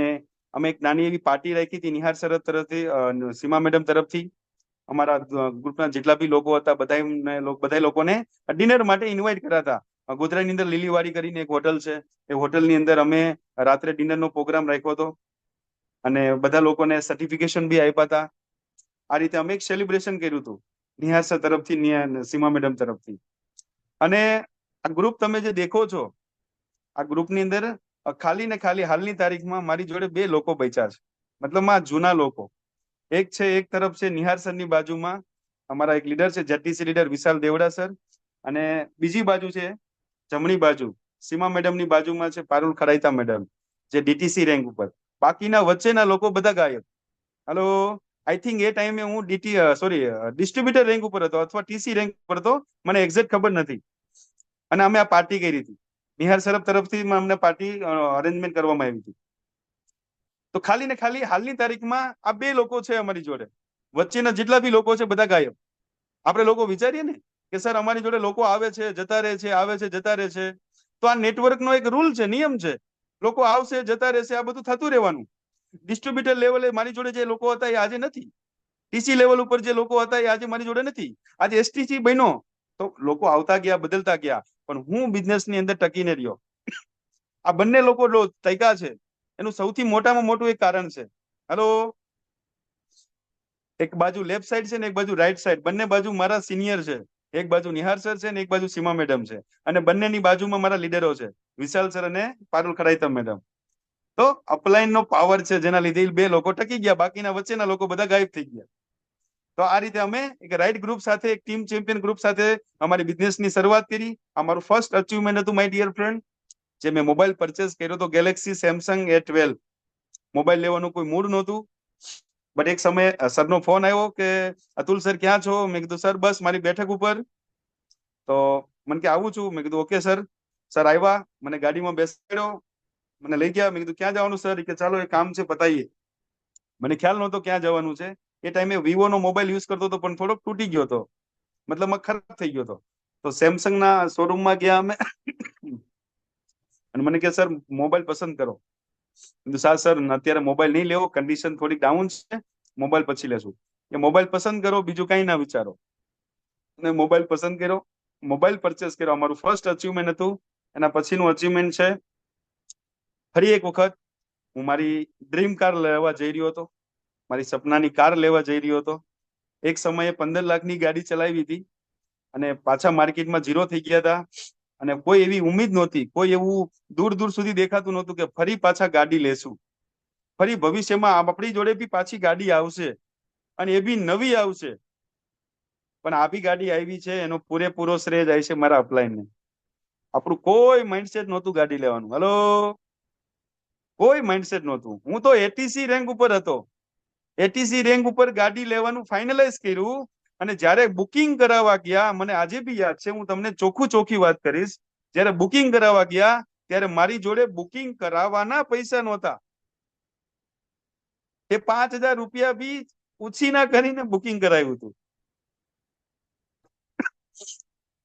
અમે એક નાની એવી પાર્ટી રાખી હતી નિહાર સર તરફથી, સીમા મેડમ તરફથી. અમારા ગ્રુપના જેટલા બી લોકો હતા બધા લોકોને ડિનર માટે ઇન્વાઇટ કર્યા હતા. ગોધરાની અંદર લીલીવાડી કરીને એક હોટલ છે. એ હોટલની અંદર અમે રાત્રે ડિનરનો પ્રોગ્રામ રાખ્યો હતો અને બધા લોકોને સર્ટિફિકેશન બી આપ્યા હતા. આ રીતે અમે એક સેલિબ્રેશન કર્યું હતું નિહાર સર તરફથી, સીમા મેડમ તરફથી. અને આ ગ્રુપ તમે જે દેખો છો, આ ગ્રુપની અંદર ખાલી ને ખાલી હાલની તારીખમાં મારી જોડે 2 લોકો બચ્યા છે. મતલબ આ જૂના લોકો. એક તરફ છે નિહાર સરની બાજુમાં અમારા એક લીડર છે, જેટીસી લીડર વિશાલ દેવડા સર, અને બીજી બાજુ છે જમણી બાજુ સીમા મેડમની બાજુમાં છે પારુલ ખરાઈતા મેડમ, જે ડીટીસી રેન્ક ઉપર. બાકીના વચ્ચેના લોકો બધા ગાયબ. હલો, આઈ થિંક એ ટાઈમે હું ડિસ્ટ્રીબ્યુટર રેન્ક ઉપર હતો અથવા ટીસી રેન્ક ઉપર હતો, મને એક્ઝેક્ટ ખબર નથી. અને અમે આ પાર્ટી કરી હતી, નિહાર સરફ તરફથી અમને પાર્ટી અરેન્જમેન્ટ કરવામાં આવી હતી. તો ખાલી ને ખાલી હાલની તારીખમાં આ 2 લોકો છે અમારી જોડે. વચ્ચેના જેટલા બી લોકો છે બધા ગાયબ. આપણે લોકો વિચારીએ ને કે સર અમારી જોડે લોકો આવે છે જતા રહે છે, આવે છે જતા રહે છે. તો આ નેટવર્કનો એક રૂલ છે, નિયમ છે. લોકો આવશે જતા રહેશે, આ બધું થતું રહેવાનું. ડિસ્ટ્રીબ્યુટર લેવલે મારી જોડે જે લોકો હતા એ આજે નથી. ટીસી લેવલ ઉપર જે લોકો હતા એ આજે મારી જોડે નથી. આજે એસટીસી બન્યો તો લોકો આવતા ગયા, બદલતા ગયા, પણ હું બિઝનેસની અંદર ટકીને રહ્યો. આ બંને લોકો ટક્યા છે એનું સૌથી મોટામાં મોટું એક કારણ છે. હેલો, એક બાજુ લેફ્ટ સાઈડ છે ને એક બાજુ રાઈટ સાઈડ, બંને બાજુ મારા સિનિયર છે. એક બાજુ નિહાર સર છે ને એક બાજુ સીમા મેડમ છે. અને બંનેની બાજુમાં મારા લીડરો છે, વિશાલ સર અને પારુલ ખરાઈતા મેડમ. તો અપલાઈન નો પાવર છે, જેના લીધે 2 લોકો ટકી ગયા, બાકીના વચ્ચેના લોકો બધા ગાયબ થઈ ગયા. તો આ રીતે અમે એક રાઈટ ગ્રુપ સાથે, એક ટીમ ચેમ્પિયન ગ્રુપ સાથે અમારી બિઝનેસની શરૂઆત કરી. અમારું ફર્સ્ટ અચીવમેન્ટ હતું માય ડિયર ફ્રેન્ડ, જે મેં મોબાઈલ પરચેસ કર્યો હતો ગેલેક્સી સેમસંગ A12. મોબાઈલ લેવાનું કોઈ મૂડ નહોતું, બટ એક સમયે સરનો ફોન આવ્યો કે અતુલ સર ક્યાં છો? મેં કીધું સર બસ મારી બેઠક ઉપર. તો મને કે આવું છું. મેં કીધું ઓકે સર. સર આવ્યા, મને ગાડીમાં બેસાડ્યો, મને લઈ ગયા. મેં કીધું ક્યાં જવાનું સર? કે ચાલો એક કામ છે પતાઈએ. મને ખ્યાલ નહોતો ક્યાં જવાનું છે. એ ટાઈમે વિવો નો મોબાઈલ યુઝ કરતો હતો, પણ થોડોક તૂટી ગયો હતો, મતલબ ખરાબ થઈ ગયો હતો. તો સેમસંગ ના શોરૂમમાં ગયા અમે અને મને કે સર મોબાઈલ પસંદ કરો. સર અત્યારે મોબાઈલ નહીં લેવો, કન્ડિશન થોડી ડાઉન છે, મોબાઈલ પછી લેશું. કે મોબાઈલ પસંદ કરો, બીજું કઈ ના વિચારો. અને મોબાઈલ પસંદ કર્યો, મોબાઈલ પરચેસ કર્યો. અમારું ફર્સ્ટ અચીવમેન્ટ હતું. એના પછીનું અચીવમેન્ટ છે, ફરી એક વખત હું મારી ડ્રીમ કાર લેવા જઈ રહ્યો હતો, મારી સપનાની કાર લેવા જઈ રહ્યો હતો. એક સમયે 15 લાખની ગાડી ચલાવી હતી અને પાછા માર્કેટમાં ઝીરો થઈ ગયા હતા. અને કોઈ એવી ઉમ્મીદ નહોતી, કોઈ એવું દૂર દૂર સુધી દેખાતું નહોતું કે ફરી પાછા ગાડી લેશું, ફરી ભવિષ્યમાં આપણી જોડે બી પાછી ગાડી આવશે અને એ બી નવી આવશે. પણ આ બી ગાડી આવી છે, એનો પૂરેપૂરો શ્રેય જાય છે મારા અપલાઈનને. આપણું કોઈ માઇન્ડસેટ નહોતું ગાડી લેવાનું. હલો, કોઈ માઇન્ડસેટ નહોતું. હું તો એટીસી રેન્ક ઉપર હતો. એટીસી રેન્ક ઉપર ગાડી લેવાનું ફાઇનલાઇઝ કર્યું. અને જ્યારે બુકિંગ કરાવવા ગયા, મને આજે બી યાદ છે, હું તમને ચોખ્ખી વાત કરીશ. જ્યારે બુકિંગ કરાવવા ગયા ત્યારે મારી જોડે બુકિંગ કરાવવાના પૈસા નહોતા. એ 5,000 રૂપિયા બી ઉછીના કરીને બુકિંગ કરાવ્યું હતું.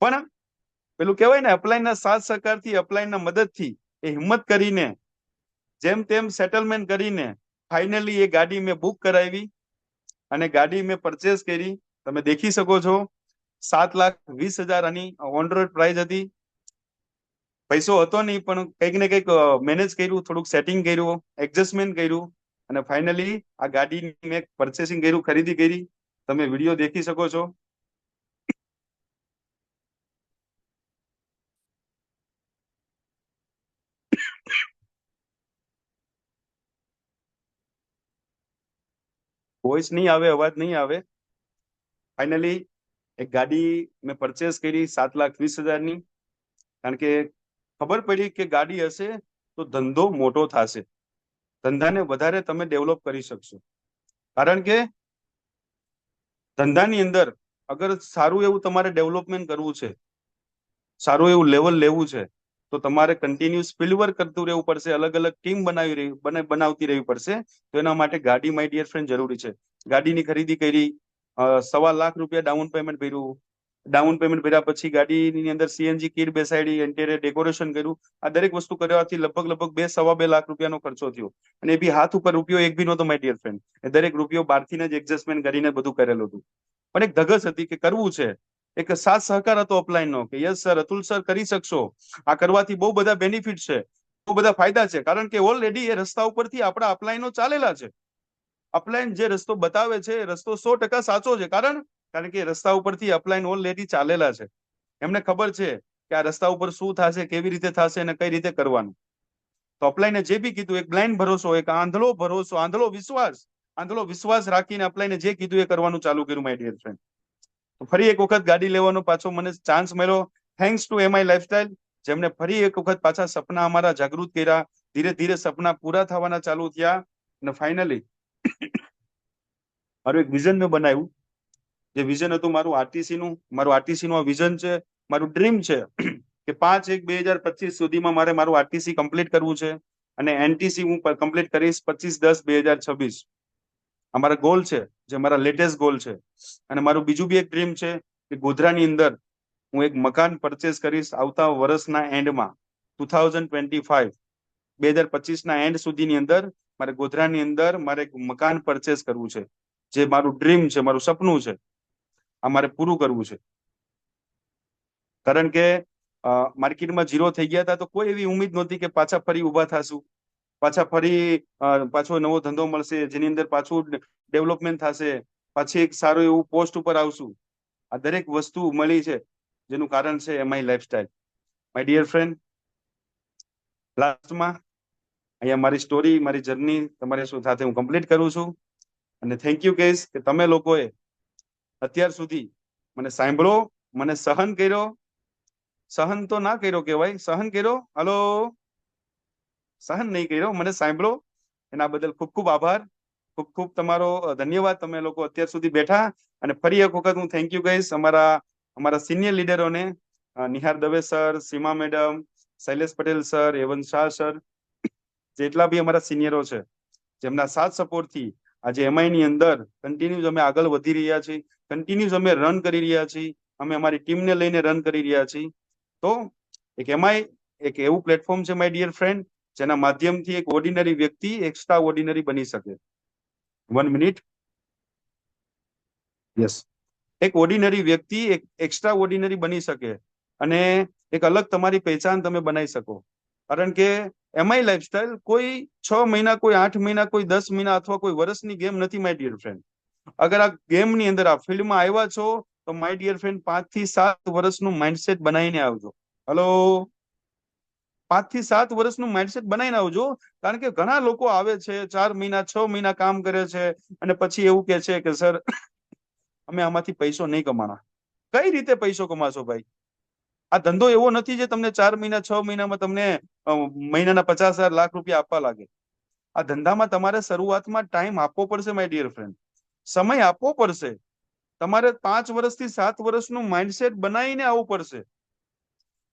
પણ પેલું કહેવાય ને, અપલાઈનના સાથ સહકારથી, અપલાઈનના મદદથી, એ હિંમત કરીને, જેમ તેમ સેટલમેન્ટ કરીને ફાઇનલી એ ગાડી મેં બુક કરાવી અને ગાડી મેં પરચેસ કરી. તમે દેખી શકો છો, 7,20,000 આની ઓન રોડ પ્રાઇસ હતી. પૈસો હતો નહીં, પણ કંઈક ને કંઈક મેનેજ કર્યું, થોડુંક સેટિંગ કર્યું, એડજસ્ટમેન્ટ કર્યું અને ફાઇનલી આ ગાડીની મેં પરચેસિંગ કર્યું, ખરીદી કરી. તમે વિડીયો દેખી શકો છો. વોઇસ નહીં આવે, અવાજ નહીં આવે. ફાઇનલી એક ગાડી મેં પરચેસ કરી 7,20,000ની. કારણ કે ખબર પડી કે ગાડી હશે તો ધંધો મોટો થશે, ધંધાને વધારે તમે ડેવલપ કરી શકશો. કારણ કે ધંધાની અંદર અગર સારું એવું તમારે ડેવલપમેન્ટ કરવું છે, સારું એવું લેવલ લેવું છે, તો તમારે કન્ટિન્યુઅસ ફિલ્ડ વર્ક કરતું રહેવું પડશે, અલગ અલગ ટીમ બનાવતી રહેવી પડશે. તો એના માટે ગાડી માય ડિયર ફ્રેન્ડ જરૂરી છે. ગાડીની ખરીદી કરી, 1.25 લાખ રૂપિયા ડાઉન પેમેન્ટ ભર્યું. ડાઉન પેમેન્ટ ભર્યા પછી ગાડીની અંદર સીએનજી કીટ બેસાડી, ઇન્ટિરિયર ડેકોરેશન કર્યું. આ દરેક વસ્તુ કરવાથી લગભગ 2-2.5 લાખ રૂપિયાનો ખર્ચો થયો. અને એ બી હાથ ઉપર રૂપિયો એક બી નહોતો માય ડિયર ફ્રેન્ડ. એ દરેક રૂપિયો બહારથી જ એડજસ્ટમેન્ટ કરીને બધું કરેલું હતું. પણ એક ધગસ હતી કે કરવું છે. એક સાથ સહકાર હતો અપલાઈન નો કે યસ સર, અતુલ સર કરી શકશો, આ કરવાથી બહુ બધા બેનિફિટ છે, બહુ બધા ફાયદા છે, કારણ કે ઓલરેડી એ રસ્તા ઉપરથી આપણા અપલાઈનો ચાલેલા છે. અપલાઈન જે રસ્તો બતાવે છે એ રસ્તો 100% સાચો છે. કારણ કે રસ્તા ઉપરથી અપલાઈન ઓલરેડી ચાલેલા છે. એમને ખબર છે કે આ રસ્તા ઉપર શું થશે, કેવી રીતે થશે અને કઈ રીતે કરવાનું. તો અપલાઈને જે બી કીધું, એક બ્લાઇન્ડ ભરોસો, એક આંધળો ભરોસો, આંધળો વિશ્વાસ રાખીને અપલાઈને જે કીધું એ કરવાનું ચાલુ કર્યું માય ડિયર ફ્રેન્ડ. તો ફરી એક વખત ગાડી લેવાનો પાછો મને ચાન્સ મળ્યો, થેન્ક્સ ટુ એમઆઈ લાઈફસ્ટાઈલ, જેમને ફરી એક વખત પાછા સપના અમારા જાગૃત કર્યા. ધીરે ધીરે સપના પૂરા થવાના ચાલુ થયા અને ફાઇનલી મારું એક વિઝન મેં બનાવ્યું. જે વિઝન હતું મારું આરટીસી નું આ વિઝન છે, મારું ડ્રીમ છે કે 5/1/2025 સુધીમાં મારું આરટીસી કમ્પ્લીટ કરવું છે અને એનટીસી હું કમ્પ્લીટ કરીશ 25/10/2026. અમારા ગોલ છે, જે મારા લેટેસ્ટ ગોલ છે. અને મારું બીજું બી એક ડ્રીમ છે કે ગોધરાની અંદર હું એક મકાન પરચેસ કરીશ આવતા વર્ષના એન્ડમાં, 2025 2025 એન્ડ સુધીની અંદર મારે ગોધરાની અંદર મારે એક મકાન પરચેસ કરવું છે. જે મારું ડ્રીમ છે, મારું સપનું છે, આ મારે પૂરું કરવું છે. કારણ કે માર્કેટમાં ઝીરો થઈ ગયા હતા તો કોઈ એવી ઉમ્મીદ નહોતી કે પાછા ફરી ઉભા થશું, પાછો નવો ધંધો મળશે, જેની અંદર પાછું ડેવલપમેન્ટ થશે, પાછી એક સારું એવું પોસ્ટ ઉપર આવશું. આ દરેક વસ્તુ મળી છે, જેનું કારણ છે MI lifestyle. My dear friend, લાસ્ટમાં અહીંયા મારી સ્ટોરી, મારી જર્ની તમારી સાથે હું કમ્પ્લીટ કરું છું. અને થેન્ક યુ કહીશ કે તમે લોકોએ અત્યાર સુધી મને સાંભળો, મને સહન કર્યો. સહન તો ના કર્યો કહેવાય, સહન કર્યો, હલો, સહન નહીં કર્યો, મને સાંભળો. એના બદલ ખૂબ ખૂબ આભાર, ખૂબ ખૂબ તમારો ધન્યવાદ. તમે લોકો અત્યાર સુધી બેઠા. અને ફરી એક વખત હું થેન્ક યુ કહીશ અમારા સિનિયર લીડરોને, Nihar Dave sir, Seema madam, Shailesh Patel sir, Hevant Shah sir, જેટલા બી અમારા સિનિયરો છે, જેમના સાથ સપોર્ટથી આજે એમઆઈ ની અંદર કન્ટિન્યુઅસ અમે આગળ વધી રહ્યા છીએ, કન્ટિન્યુઅસ અમે રન કરી રહ્યા છીએ, અમે અમારી ટીમને લઈને રન કરી રહ્યા છીએ. તો એક એમઆઈ એક એવું પ્લેટફોર્મ છે માય ડિયર ફ્રેન્ડ, જેના માધ્યમથી એક ઓર્ડિનરી વ્યક્તિ એક્સ્ટ્રા ઓર્ડિનરી બની શકે. 1 મિનિટ, યસ, એક ઓર્ડિનરી વ્યક્તિ એક એક્સ્ટ્રા ઓર્ડિનરી બની શકે અને એક અલગ તમારી પહેચાન તમે બનાવી શકો. કારણ કે એમઆઈ લાઈફસ્ટાઈલ કોઈ 6 મહિના, કોઈ 8 મહિના, કોઈ 10 મહિના અથવા કોઈ વર્ષની ગેમ નથી માય ડિયર ફ્રેન્ડ. અગર આ ગેમની અંદર, આ ફિલ્ડમાં આવ્યા છો તો માય ડિયર ફ્રેન્ડ 5 થી 7 વર્ષનું માઇન્ડસેટ બનાવીને આવજો. હલો, 5 થી 7 વર્ષનું માઇન્ડસેટ બનાવીને આવજો. કારણ કે ઘણા લોકો આવે છે, 4 મહિના 6 મહિના કામ કરે છે અને પછી એવું કે છે કે સર અમે આમાંથી પૈસો નહીં કમાણા. કઈ રીતે પૈસો કમાશો ભાઈ? આ ધંધો એવો નથી જે તમને 4 મહિના 6 મહિનામાં તમને મહિનાના 50,000 લાખ રૂપિયા આપવા લાગે. આ ધંધામાં તમારે શરૂઆતમાં ટાઈમ આપવો પડશે માય ડિયર ફ્રેન્ડ, સમય આપવો પડશે. તમારે 5 વર્ષથી 7 વર્ષનું માઇન્ડસેટ બનાવીને આવવું પડશે,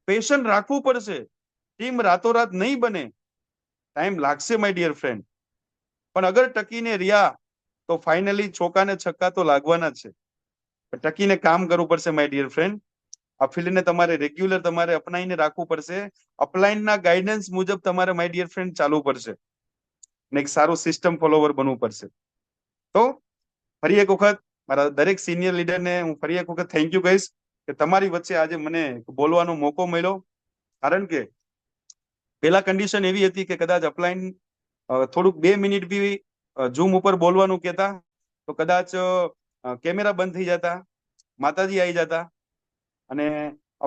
પેશન રાખવું પડશે. ટીમ રાતોરાત નહીં બને, ટાઈમ લાગશે માય ડિયર ફ્રેન્ડ. પણ અગર ટકીને રહ્યા તો ફાઇનલી ચોકા ને છક્કા તો લાગવાના જ છે. ટકીને કામ કરવું પડશે માય ડિયર ફ્રેન્ડ. આ ફિલ્ડને તમારે રેગ્યુલર તમારે અપનાવીને રાખવું પડશે. અપલાઈનના ગાઈડન્સ મુજબ તમારે માય ડિયર ફ્રેન્ડ ચાલવું પડશે ને એક સારું સિસ્ટમ ફોલોવર બનવું પડશે. તો ફરી એક વખત મારા દરેક સિનિયર લીડરને હું ફરી એક વખત થેન્ક યુ કહીશ કે તમારી વચ્ચે આજે મને બોલવાનો મોકો મળ્યો. કારણ કે પેલા કન્ડિશન એવી હતી કે કદાચ અપલાઈન થોડુંક 2 મિનિટ બી ઝૂમ ઉપર બોલવાનું કહેતા તો કદાચ કેમેરા બંધ થઈ જતા, માતાજી આવી જતા. અને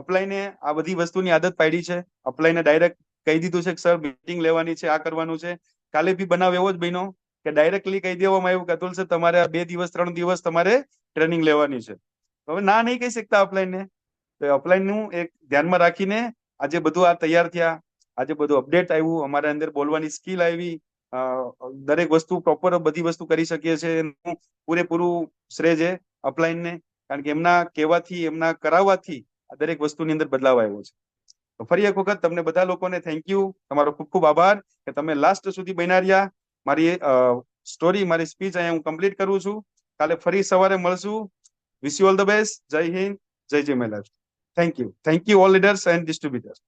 અપલાઈને આ બધી વસ્તુની આદત પાડી છે. અપલાઈને ડાયરેક્ટ કહી દીધું છે કે સર મીટિંગ લેવાની છે, આ કરવાનું છે. કાલે બી બનાવ એવો જ બન્યો કે ડાયરેક્ટલી કહી દેવામાં આવ્યું કે અતુલ સર તમારે 2 દિવસ 3 દિવસ તમારે ટ્રેનિંગ લેવાની છે. હવે ના નહીં કહી શકતા અપલાઈનને. તો અપલાઈનનું એક ધ્યાનમાં રાખીને આજે બધું આ તૈયાર થયા, આજે બધું અપડેટ આવ્યું, અમારા અંદર બોલવાની સ્કિલ આવી, દરેક વસ્તુ પ્રોપર બધી વસ્તુ કરી શકીએ છીએ. પૂરેપૂરું શ્રેય છે અપલાઈનને, કારણ કે એમના કહેવાથી, એમના કરાવવાથી આ દરેક વસ્તુની અંદર બદલાવ આવ્યો છે. તો ફરી એક વખત તમને બધા લોકોને થેન્ક યુ, તમારો ખૂબ ખૂબ આભાર કે તમે લાસ્ટ સુધી બન્યા રહ્યા. મારી સ્ટોરી, મારી સ્પીચ અહીંયા હું કમ્પ્લીટ કરું છું. કાલે ફરી સવારે મળશું. Wish you all the best. જય હિન્દ, જય જય મહારાજ. Thank you all leaders and distributors.